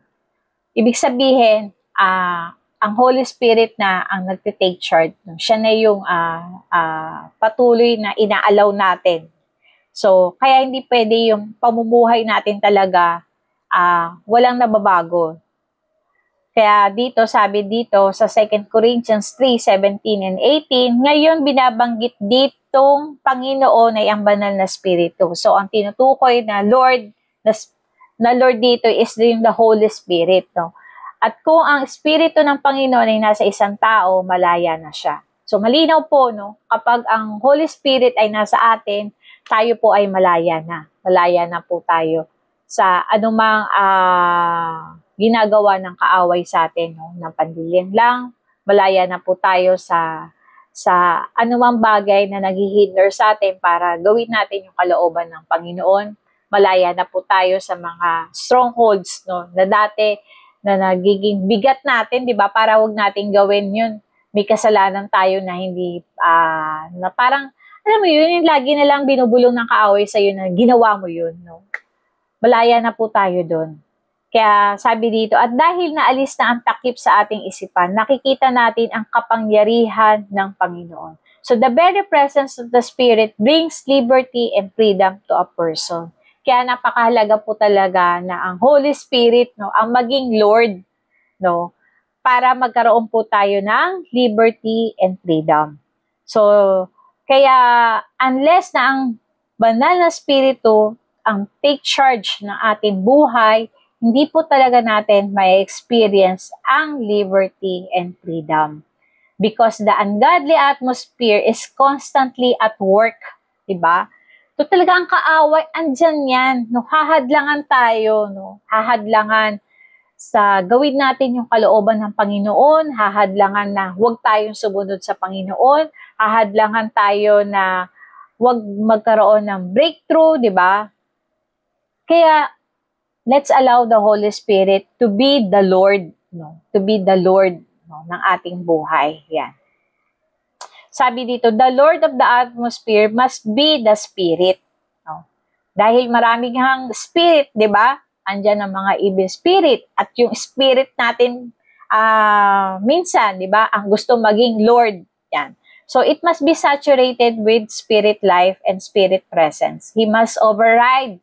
A: Ibig sabihin, ang Holy Spirit na ang nagte-take charge, no? Siya na yung patuloy na inaalaw natin. So, kaya hindi pwede yung pamumuhay natin talaga walang nababago. Kaya dito, sabi dito sa 2 Corinthians 3:17 and 18, ngayon binabanggit ditong Panginoon ay ang banal na Espiritu. So, ang tinutukoy na Lord, na Lord dito is yung the Holy Spirit, no? At kung ang Espiritu ng Panginoon ay nasa isang tao, malaya na siya. So, malinaw po, no? Kapag ang Holy Spirit ay nasa atin, tayo po ay malaya na. Malaya na po tayo sa anumang ginagawa ng kaaway sa atin, no? Ng pandilyan lang. Malaya na po tayo sa anumang bagay na naghihinder sa atin para gawin natin yung kalooban ng Panginoon. Malaya na po tayo sa mga strongholds, no, na dati na nagiging bigat natin, di ba? Para wag nating gawin yun. May kasalanan tayo na hindi, na parang, alam mo yun, yung lagi na lang binubulong ng kaaway sa'yo na ginawa mo yun, no? Malaya na po tayo doon. Kaya sabi dito, at dahil naalis na ang takip sa ating isipan, nakikita natin ang kapangyarihan ng Panginoon. So the very presence of the Spirit brings liberty and freedom to a person. Kaya napakahalaga po talaga na ang Holy Spirit, no, ang maging Lord, no, para magkaroon po tayo ng liberty and freedom. So, kaya unless na ang banal na Espiritu ang take charge ng ating buhay, hindi po talaga natin may experience ang liberty and freedom. Because the ungodly atmosphere is constantly at work, diba? So talaga ang kaaway, andyan yan, no? Hahadlangan tayo, no? Hahadlangan sa gawin natin yung kalooban ng Panginoon, hahadlangan na huwag tayong sumunod sa Panginoon, hahadlangan tayo na huwag magkaroon ng breakthrough, diba? Kaya, let's allow the Holy Spirit to be the Lord, no? To be the Lord, no, ng ating buhay. Yan. Sabi dito, the Lord of the atmosphere must be the Spirit. No? Dahil maraming hang spirit, di ba? Andyan ang mga evil spirit. At yung spirit natin, minsan, di ba, ang gusto maging Lord. Yan. So, it must be saturated with spirit life and spirit presence. He must override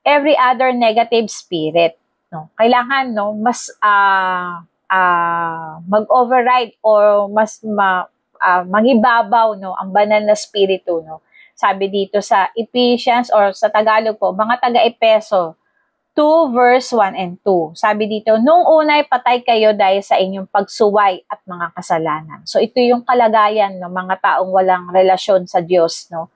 A: every other negative spirit. No? Kailangan, no, mas mag-override or mas mangibabaw, no, ang banal na spiritu, no. Sabi dito sa Ephesians or sa Tagalog po, mga taga-Epeso 2 verse 1 and 2. Sabi dito, nung unay patay kayo dahil sa inyong pagsuway at mga kasalanan. So ito yung kalagayan ng mga taong walang relasyon sa Diyos, no.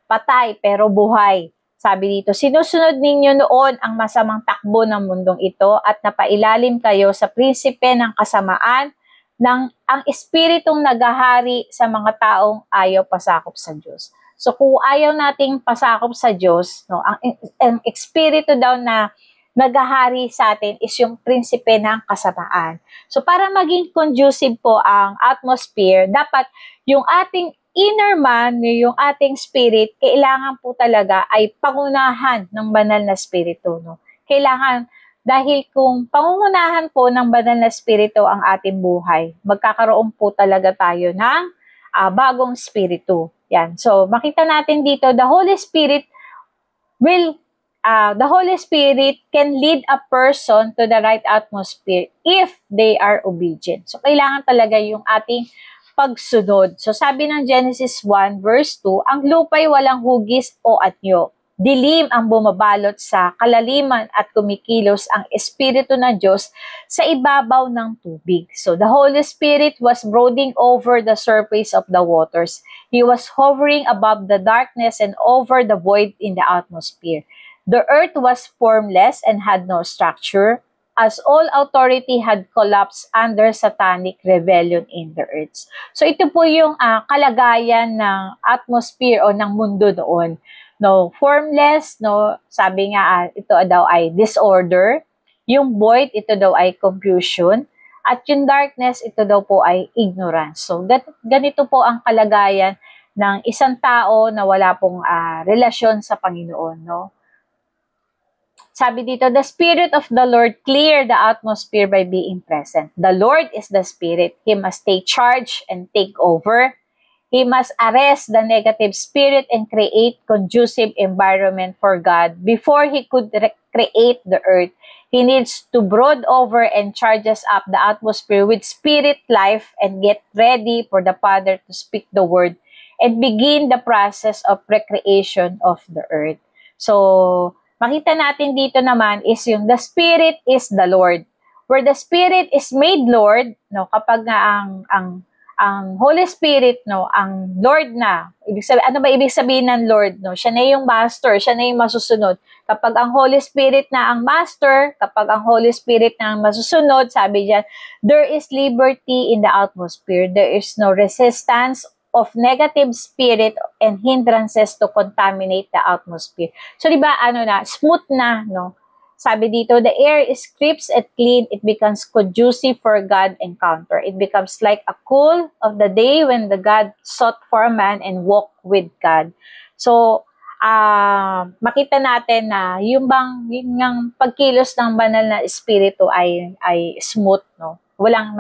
A: Patay pero buhay. Sabi dito, sinusunod ninyo noon ang masamang takbo ng mundong ito at napailalim kayo sa prinsipe ng kasamaan ng ang espiritong naghahari sa mga taong ayaw pasakop sa Diyos. So kung ayaw nating pasakop sa Diyos, no, ang espiritu daw na naghahari sa atin is yung prinsipe ng kasamaan. So para maging conducive po ang atmosphere, dapat yung ating inner man, yung ating spirit, kailangan po talaga ay pangunahan ng banal na spirito, no? Kailangan, dahil kung pangungunahan po ng banal na spirito ang ating buhay, magkakaroon po talaga tayo ng bagong spirito. Yan. So, makita natin dito, the Holy Spirit can lead a person to the right atmosphere if they are obedient. So, kailangan talaga yung ating pagsunod. So sabi ng Genesis 1 verse 2, ang lupa'y walang hugis o anyo. Dilim ang bumabalot sa kalaliman at kumikilos ang Espiritu ng Diyos sa ibabaw ng tubig. So the Holy Spirit was brooding over the surface of the waters. He was hovering above the darkness and over the void in the atmosphere. The earth was formless and had no structure, as all authority had collapsed under satanic rebellion in the earth. So ito po yung kalagayan ng atmosphere o ng mundo noon. no, formless, no, sabi nga, ito daw ay disorder. Yung void, ito daw ay confusion. At yung darkness, ito daw po ay ignorance. So, ganito po ang kalagayan ng isang tao na wala pong relasyon sa Panginoon, no? Sabi dito, the Spirit of the Lord clear the atmosphere by being present. The Lord is the Spirit. He must take charge and take over. He must arrest the negative spirit and create conducive environment for God. Before He could create the earth, He needs to brood over and charges up the atmosphere with spirit life and get ready for the Father to speak the word and begin the process of recreation of the earth. So, makita natin dito naman is yung the Spirit is the Lord. Where the Spirit is made Lord, no, kapag nga ang Holy Spirit, no, ang Lord na, ibig sabihin, ano ba ibig sabihin ng Lord, no? Siya na yung master, siya na yung masusunod. Kapag ang Holy Spirit na ang master, kapag ang Holy Spirit na ang masusunod, sabi diyan, there is liberty in the atmosphere. There is no resistance of negative spirit and hindrances to contaminate the atmosphere. So, di ba, smooth na, no? Sabi dito, the air is crisp and clean. It becomes conducive for God encounter. It becomes like a cool of the day when the God sought for a man and walked with God. So, makita natin na yung pagkilos ng banal na espiritu ay smooth, no? Walang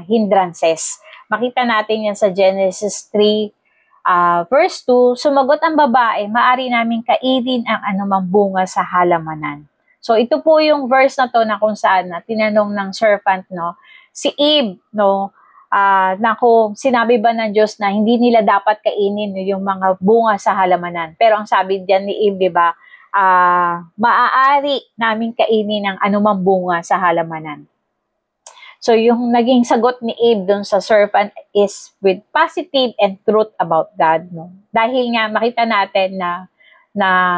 A: hindrances. Makita natin yan sa Genesis 3, verse 2, sumagot ang babae, maari namin kainin ang anumang bunga sa halamanan. So, ito po yung verse na to na kung saan na tinanong ng serpent, no, si Eve, no, na kung sinabi ba ng Diyos na hindi nila dapat kainin yung mga bunga sa halamanan. Pero ang sabi diyan ni Eve, di ba, maaari namin kainin ang anumang bunga sa halamanan. So, yung naging sagot ni Eve dun sa serpent is with positive and truth about God, no? Dahil nga makita natin na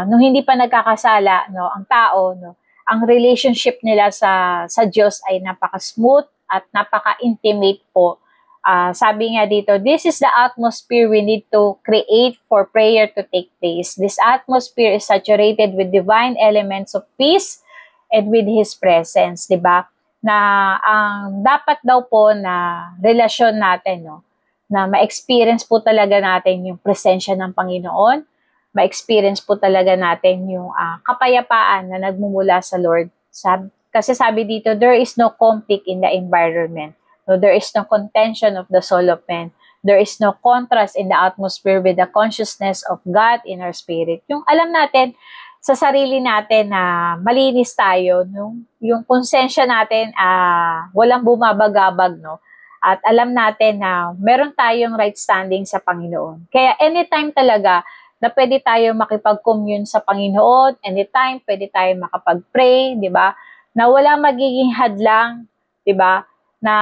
A: nung hindi pa nagkakasala, no, ang tao, no, ang relationship nila sa Diyos ay napaka-smooth at napaka-intimate po. Sabi nga dito, this is the atmosphere we need to create for prayer to take place. This atmosphere is saturated with divine elements of peace and with His presence, di ba? Na ang dapat daw po na relasyon natin, no, na ma-experience po talaga natin yung presensya ng Panginoon, ma-experience po talaga natin yung kapayapaan na nagmumula sa Lord. Kasi sabi dito, there is no conflict in the environment. No, there is no contention of the soul of man. There is no contrast in the atmosphere with the consciousness of God in our spirit. Yung alam natin, sa sarili natin na malinis tayo, no? Yung konsensya natin walang bumabagabag, no? At alam natin na meron tayong right standing sa Panginoon. Kaya anytime talaga na pwede tayo makipag-commune sa Panginoon, anytime pwede tayo makapag-pray, di ba? Na walang magiging hadlang, di ba? Na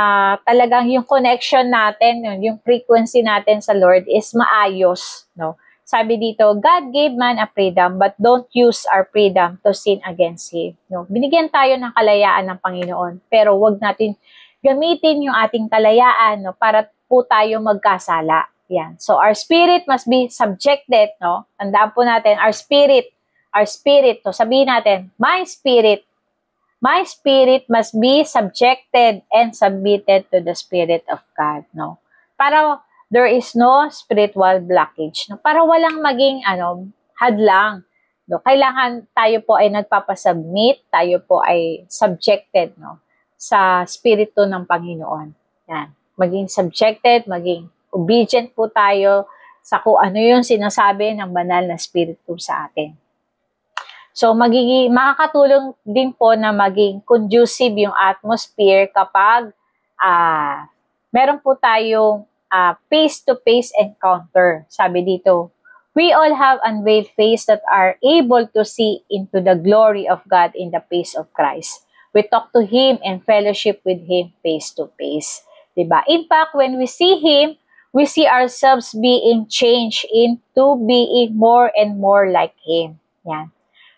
A: talagang yung connection natin, yung frequency natin sa Lord is maayos, no? Sabi dito, God gave man a freedom, but don't use our freedom to sin against Him. No? Binigyan tayo ng kalayaan ng Panginoon, pero wag natin gamitin yung ating kalayaan, no, para po tayo magkasala. Yan. So, our spirit must be subjected, no? Tandaan po natin, our spirit, so sabihin natin, my spirit must be subjected and submitted to the Spirit of God, no? Para there is no spiritual blockage, no? Para walang maging hadlang, no? Kailangan tayo po ay nagpapasubmit, tayo po ay subjected, no, sa spirito ng Panginoon. Yan. Maging subjected, maging obedient po tayo sa kung ano yung sinasabi ng banal na spirito sa atin. So, makakatulong din po na maging conducive yung atmosphere kapag meron po tayong face-to-face encounter. Sabi dito, we all have unveiled face that are able to see into the glory of God in the face of Christ. We talk to Him and fellowship with Him face-to-face. Diba? In fact, when we see Him, we see ourselves being changed into being more and more like Him. Yan.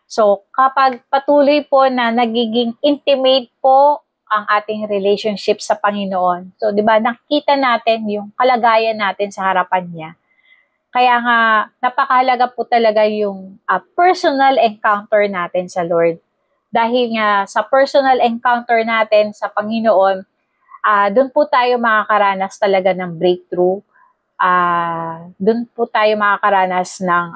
A: So, kapag patuloy po na nagiging intimate po ang ating relationship sa Panginoon, so, di ba, nakita natin yung kalagayan natin sa harapan niya, Kaya nga, napakahalaga po talaga yung personal encounter natin sa Lord. Dahil nga sa personal encounter natin sa Panginoon, doon po tayo makakaranas talaga ng breakthrough. Doon po tayo makakaranas ng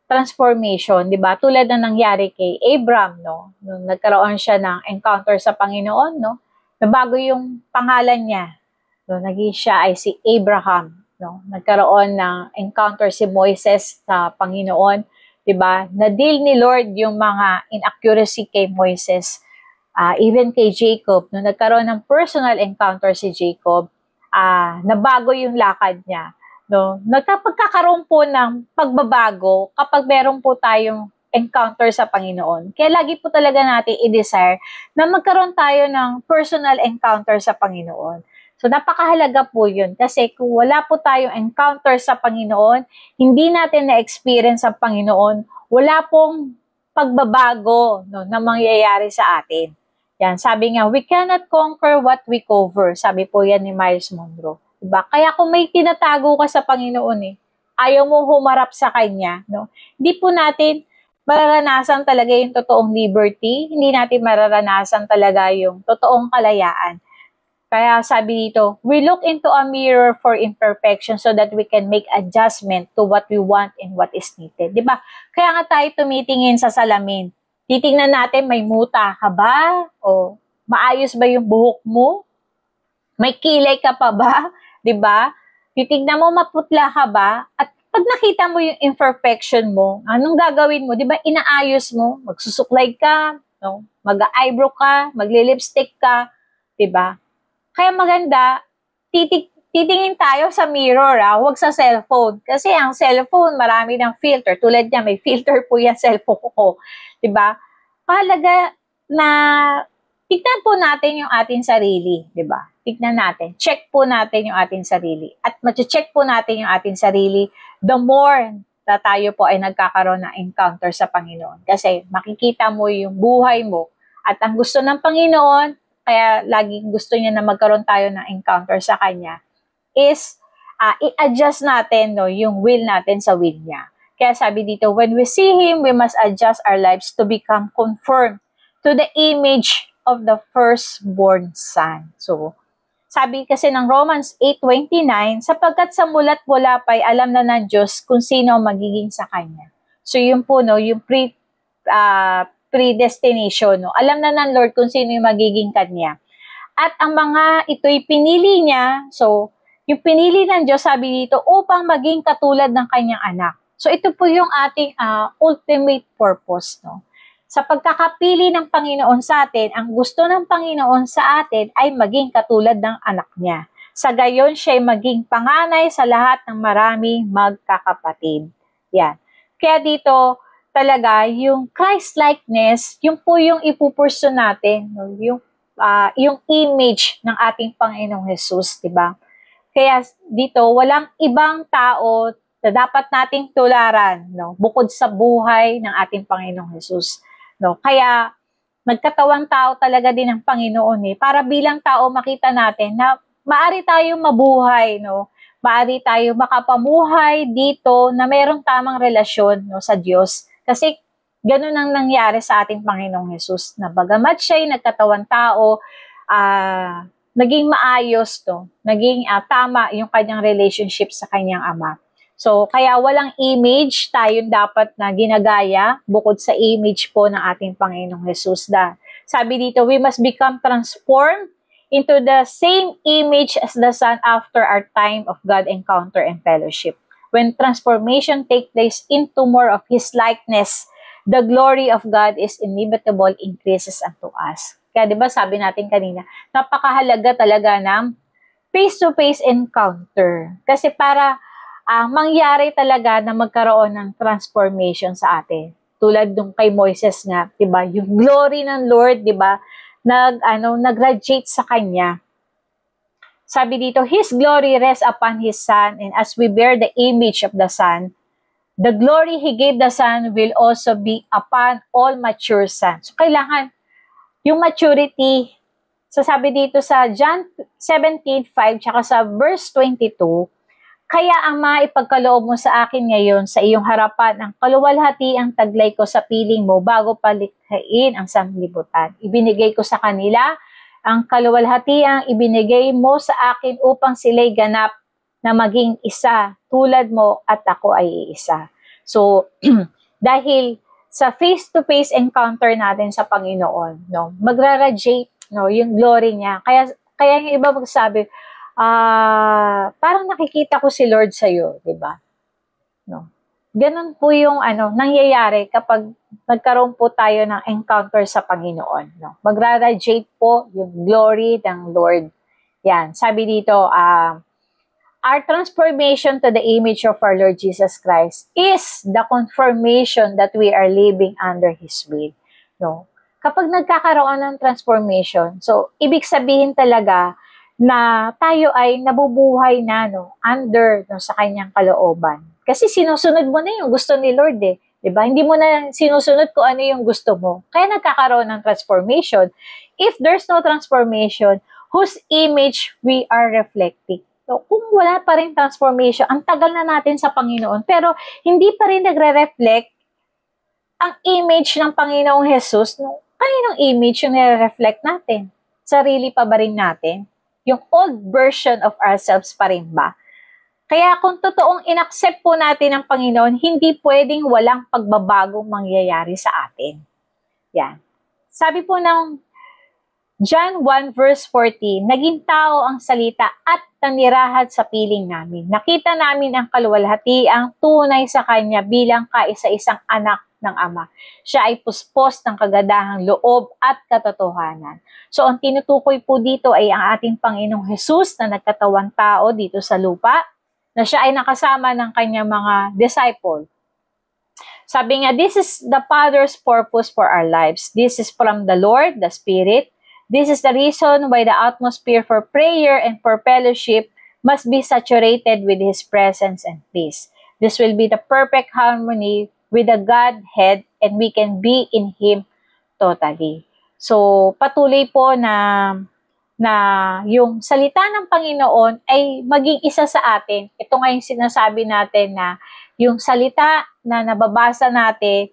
A: transformation, di ba? Tulad na nangyari kay Abram, no? Nung nagkaroon siya ng encounter sa Panginoon, no? Nabago yung pangalan niya. No? Naging siya ay si Abraham, no? Nagkaroon ng encounter si Moises sa Panginoon, di ba? Na-deal ni Lord yung mga inaccuracy kay Moises. Even kay Jacob, no? Nagkaroon ng personal encounter si Jacob, nabago yung lakad niya. No? Nagkapagkakaroon po ng pagbabago kapag meron po tayong encounter sa Panginoon. Kaya lagi po talaga natin i-desire na magkaroon tayo ng personal encounter sa Panginoon. So, napakahalaga po yun. Kasi kung wala po tayong encounter sa Panginoon, hindi natin na-experience ang Panginoon, wala pong pagbabago, no, na mangyayari sa atin. Yan, sabi nga, we cannot conquer what we cover. Sabi po yan ni Miles Monroe. Diba? Kaya kung may tinatago ka sa Panginoon, ayaw mo humarap sa Kanya, no? Hindi po natin mararanasan talaga yung totoong liberty, hindi natin mararanasan talaga yung totoong kalayaan. Kaya sabi dito, we look into a mirror for imperfection so that we can make adjustment to what we want and what is needed. Diba? Kaya nga tayo tumitingin sa salamin. Titingnan natin, may muta ka ba? O maayos ba yung buhok mo? May kilay ka pa ba? 'Di ba? Titignan mo maputla ka ba? At pag nakita mo yung imperfection mo, anong gagawin mo? 'Di ba? Inaayos mo, magsusuklay ka, no? Mag-eyebrow ka, magli-lipstick ka, 'di ba? Kaya maganda titingin tayo sa mirror, huwag sa cellphone. Kasi ang cellphone, marami ng filter. Tulad niya, may filter po yan cellphone ko. 'Di ba? Mahalaga na tignan po natin yung ating sarili, 'di ba? Tignan natin, check po natin yung ating sarili. At ma-check po natin yung ating sarili the more na tayo po ay nagkakaroon ng encounter sa Panginoon. Kasi makikita mo yung buhay mo. At ang gusto ng Panginoon, kaya laging gusto niya na magkaroon tayo ng encounter sa Kanya, is i-adjust natin, no, yung will natin sa will niya. Kaya sabi dito, when we see Him, we must adjust our lives to become conformed to the image of the firstborn Son. So, sabi kasi ng Romans 8:29, sapagkat sa mulat-mula pa'y alam na ng Diyos kung sino ang magiging sa Kanya. So, yun po, no, yung predestination, no? Alam na ng Lord kung sino yung magiging Kanya. At ang mga ito'y pinili niya, so, yung pinili ng Diyos, sabi dito, upang maging katulad ng Kanyang anak. So, ito po yung ating ultimate purpose, no? Sa pagkakapili ng Panginoon sa atin, ang gusto ng Panginoon sa atin ay maging katulad ng anak niya. Sa gayon, siya ay maging panganay sa lahat ng maraming magkakapatid. Yan. Kaya dito, talaga, yung Christ-likeness, yung po yung ipupurso natin, no? Yung image ng ating Panginoong Jesus, di ba? Kaya dito, walang ibang tao na dapat nating tularan, no? Bukod sa buhay ng ating Panginoong Jesus. No, kaya nagkatawang tao talaga din ang Panginoon para bilang tao makita natin na maari tayong mabuhay, no? Maari tayo makapamuhay dito na mayroong tamang relasyon, no, sa Diyos. Kasi ganun ang nangyari sa ating Panginoong Jesus, na bagamat siya ay nagkatawang tao, naging maayos, no? Naging tama yung kanyang relationship sa kanyang Ama. So, kaya walang image tayong dapat na ginagaya bukod sa image po ng ating Panginoong Jesus. Sabi dito, we must become transformed into the same image as the Son after our time of God encounter and fellowship. When transformation takes place into more of His likeness, the glory of God is inimitable increases unto us. Kaya diba sabi natin kanina, napakahalaga talaga ng face-to-face encounter. Kasi para mangyari talaga na magkaroon ng transformation sa atin. Tulad nung kay Moises nga, 'di ba? Yung glory ng Lord, 'di ba? Nag-radiate sa kanya. Sabi dito, His glory rests upon His Son, and as we bear the image of the Son, the glory He gave the Son will also be upon all mature sons. So, kailangan yung maturity. So, sabi dito sa John 17:5, tsaka sa verse 22, Kaya Ama, ipagkaloob mo sa akin ngayon sa iyong harapan ang kaluwalhati ang taglay ko sa piling mo bago palikhain ang sanglibutan. Ibinigay ko sa kanila ang kaluwalhati ang ibinigay mo sa akin upang sila'y ganap na maging isa tulad mo at ako ay isa. So, dahil sa face-to-face encounter natin sa Panginoon, no, magra-radiate, no, yung glory niya. Kaya yung iba magsabi, parang nakikita ko si Lord sa'yo, di ba? No. Ganun po yung nangyayari kapag nagkaroon po tayo ng encounter sa Panginoon. No? Magra-radiate po yung glory ng Lord. Yan, sabi dito, our transformation to the image of our Lord Jesus Christ is the confirmation that we are living under His will. No? Kapag nagkakaroon ng transformation, so ibig sabihin talaga na tayo ay nabubuhay na under sa kanyang kalooban. Kasi sinusunod mo na yung gusto ni Lord eh. Diba? Hindi mo na sinusunod kung ano yung gusto mo. Kaya nagkakaroon ng transformation. If there's no transformation, whose image we are reflecting? So, kung wala pa rin transformation, ang tagal na natin sa Panginoon, pero hindi pa rin nagre-reflect ang image ng Panginoong Jesus, kaninong image yung nire-reflect natin? Sarili pa ba rin natin? Yung old version of ourselves pa rin ba? Kaya kung totoong inaccept po natin ang Panginoon, hindi pwedeng walang pagbabagong mangyayari sa atin. Yan. Sabi po ng John 1 verse 14, naging tao ang salita at nanirahan sa piling namin. Nakita namin ang kaluwalhatiang tunay sa Kanya bilang kaisa-isang anak ng Ama. Siya ay puspos ng kagandahang loob at katotohanan. So, ang tinutukoy po dito ay ang ating Panginoong Jesus na nagkatawang tao dito sa lupa, na siya ay nakasama ng kanyang mga disciple. Sabi nga, this is the Father's purpose for our lives. This is from the Lord, the Spirit. This is the reason why the atmosphere for prayer and for fellowship must be saturated with His presence and peace. This will be the perfect harmony with the Godhead and we can be in Him totally. So, patuloy po na yung salita ng Panginoon ay maging isa sa atin. Ito nga yung sinasabi natin na yung salita na nababasa natin,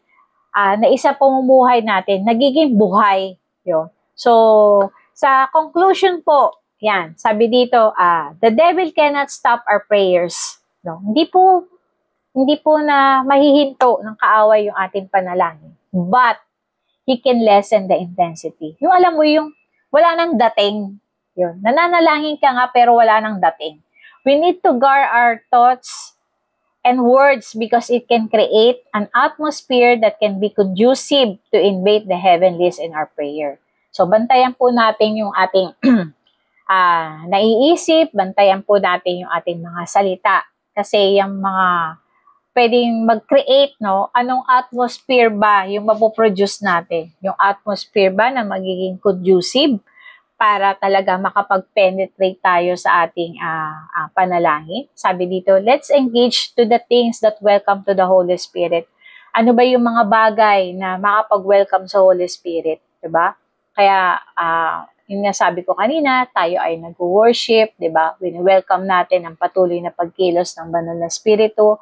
A: na isa pamumuhay natin, nagiging buhay. Yun. So, sa conclusion po, yan, sabi dito, the devil cannot stop our prayers. No? Hindi po na mahihinto ng kaaway yung ating panalangin. But, he can lessen the intensity. Yung alam mo yung wala nang dating. Yun. Nananalangin ka nga pero wala nang dating. We need to guard our thoughts and words because it can create an atmosphere that can be conducive to invade the heavenlies in our prayer. So, bantayan po natin yung ating naiisip, bantayan po natin yung ating mga salita. Kasi yung mga pwedeng mag-create, anong atmosphere ba yung mapoproduce natin? Yung atmosphere ba na magiging conducive para talaga makapag-penetrate tayo sa ating panalangin? Sabi dito, let's engage to the things that welcome to the Holy Spirit. Ano ba yung mga bagay na makapag-welcome sa Holy Spirit? Diba? Kaya, yung nasabi ko kanina, tayo ay nag-worship, diba? Wini-welcome natin ang patuloy na pagkilos ng banal na Espiritu.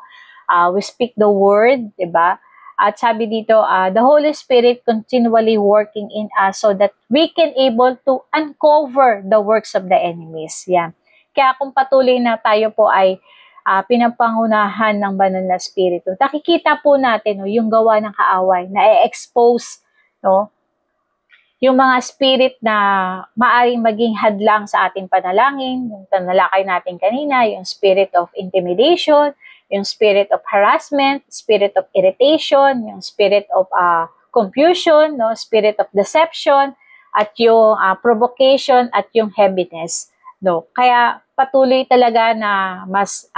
A: We speak the word, diba? At sabi dito, the Holy Spirit continually working in us so that we can able to uncover the works of the enemies. Yan. Kaya kung patuloy na tayo po ay pinapangunahan ng banal na Espiritu, nakikita po natin yung gawa ng kaaway na i-expose yung mga spirit na maaring maging hadlang sa ating panalangin, yung tanalakay natin kanina, yung spirit of intimidation, yung spirit of harassment, spirit of irritation, yung spirit of confusion, spirit of deception, at yung provocation at yung heaviness. Kaya patuloy talaga na mas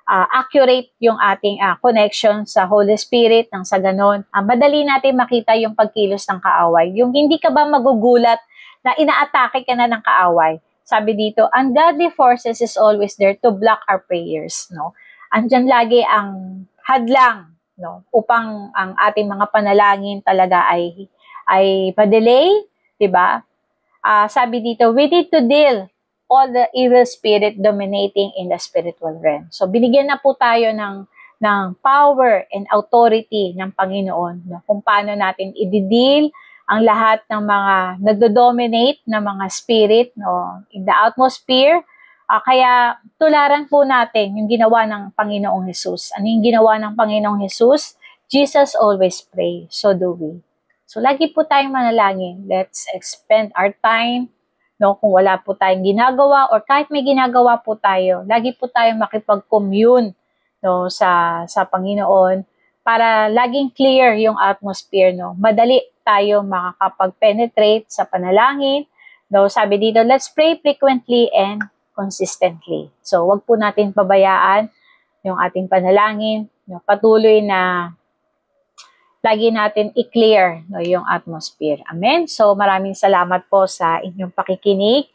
A: accurate yung ating connection sa Holy Spirit nang sa ganon. Madali natin makita yung pagkilos ng kaaway. Yung hindi ka ba magugulat na inaatake ka na ng kaaway. Sabi dito, ungodly forces is always there to block our prayers. Andyan lagi ang hadlang upang ang ating mga panalangin talaga ay pa-delay, diba? Sabi dito, we need to deal all the evil spirit dominating in the spiritual realm. So binigyan na po tayo ng power and authority ng Panginoon, no? Kung paano natin i-deal ang lahat ng mga nagdo-dominate na mga spirit, no, in the atmosphere. Kaya tularan po natin yung ginawa ng Panginoong Jesus. Ano yung ginawa ng Panginoong Jesus? Jesus always pray, so do we. So lagi po tayong manalangin. Let's spend our time, no, kung wala po tayong ginagawa or kahit may ginagawa po tayo, lagi po tayong makipag-commune, no, sa Panginoon para laging clear yung atmosphere, no. Madali tayo makakapag-penetrate sa panalangin. No, sabi dito, let's pray frequently and consistently. So, wag po natin pabayaan yung ating panalangin, no, patuloy na lagi natin i-clear, no, yung atmosphere. Amen? So, maraming salamat po sa inyong pakikinig.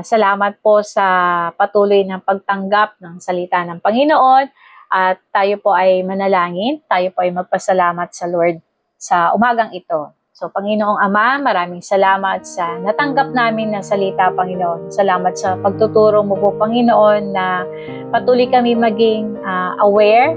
A: Salamat po sa patuloy ng pagtanggap ng salita ng Panginoon. At tayo po ay manalangin, tayo po ay magpasalamat sa Lord sa umagang ito. So, Panginoong Ama, maraming salamat sa natanggap namin na salita, Panginoon. Salamat sa pagtuturo mo po, Panginoon, na patuloy kami maging aware.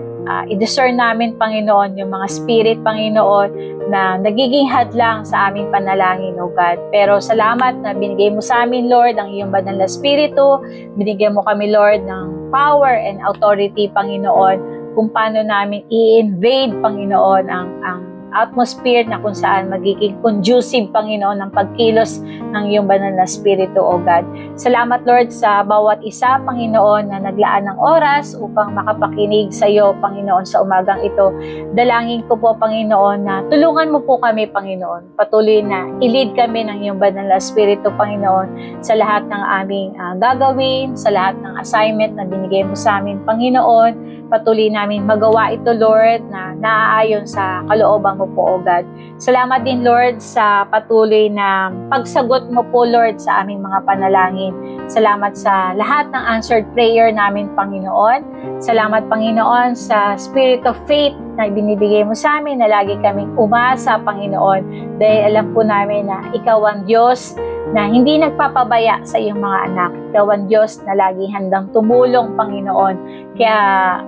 A: I-discern namin, Panginoon, yung mga spirit, Panginoon, na nagiging hadlang sa aming panalangin, O God. Pero salamat na binigay mo sa amin, Lord, ang iyong banal na spirito. Binigay mo kami, Lord, ng power and authority, Panginoon, kung paano namin i-invade, Panginoon, ang atmosphere na kung saan magiging conducive, Panginoon, ng pagkilos ng iyong banal na spirito, O God. Salamat, Lord, sa bawat isa, Panginoon, na naglaan ng oras upang makapakinig sa iyo, Panginoon, sa umagang ito. Dalangin ko po, Panginoon, na tulungan mo po kami, Panginoon. Patuloy na i-lead kami ng iyong banal na spirito, Panginoon, sa lahat ng aming gagawin, sa lahat ng assignment na binigay mo sa amin, Panginoon. Patuloy namin magawa ito, Lord, na naaayon sa kalooban mo po, O God. Salamat din, Lord, sa patuloy na pagsagot mo po, Lord, sa aming mga panalangin. Salamat sa lahat ng answered prayer namin, Panginoon. Salamat, Panginoon, sa spirit of faith na binibigay mo sa amin, na lagi kaming umasa, Panginoon, dahil alam po namin na ikaw ang Diyos na hindi nagpapabaya sa iyong mga anak. Ikaw ang Diyos na lagi handang tumulong, Panginoon. Kaya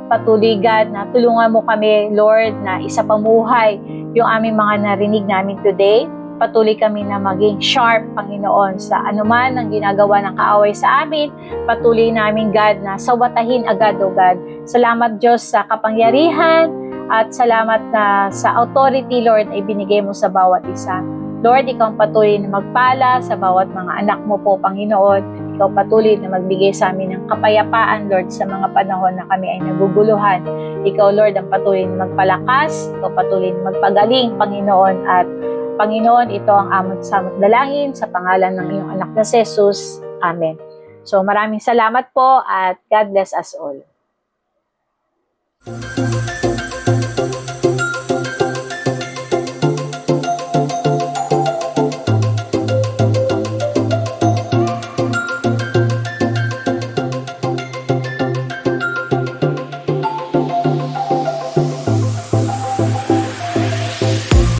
A: patuloy, God, na tulungan mo kami, Lord, na isapamuhay yung aming mga narinig namin today. Patuloy kami na maging sharp, Panginoon, sa anuman ang ginagawa ng kaaway sa amin. Patuloy namin, God, na sawatahin agad, O God. Salamat, Diyos, sa kapangyarihan at salamat na sa authority, Lord, na ibinigay mo sa bawat isa. Lord, ikaw ang patuloy na magpala sa bawat mga anak mo po, Panginoon. Ikaw patuloy na magbigay sa amin ng kapayapaan, Lord, sa mga panahon na kami ay naguguluhan. Ikaw, Lord, ang patuloy na magpalakas. Ikaw patuloy na magpagaling, Panginoon. At Panginoon, ito ang amot sa dalangin sa pangalan ng iyong anak na si Jesus. Amen. So maraming salamat po at God bless us all.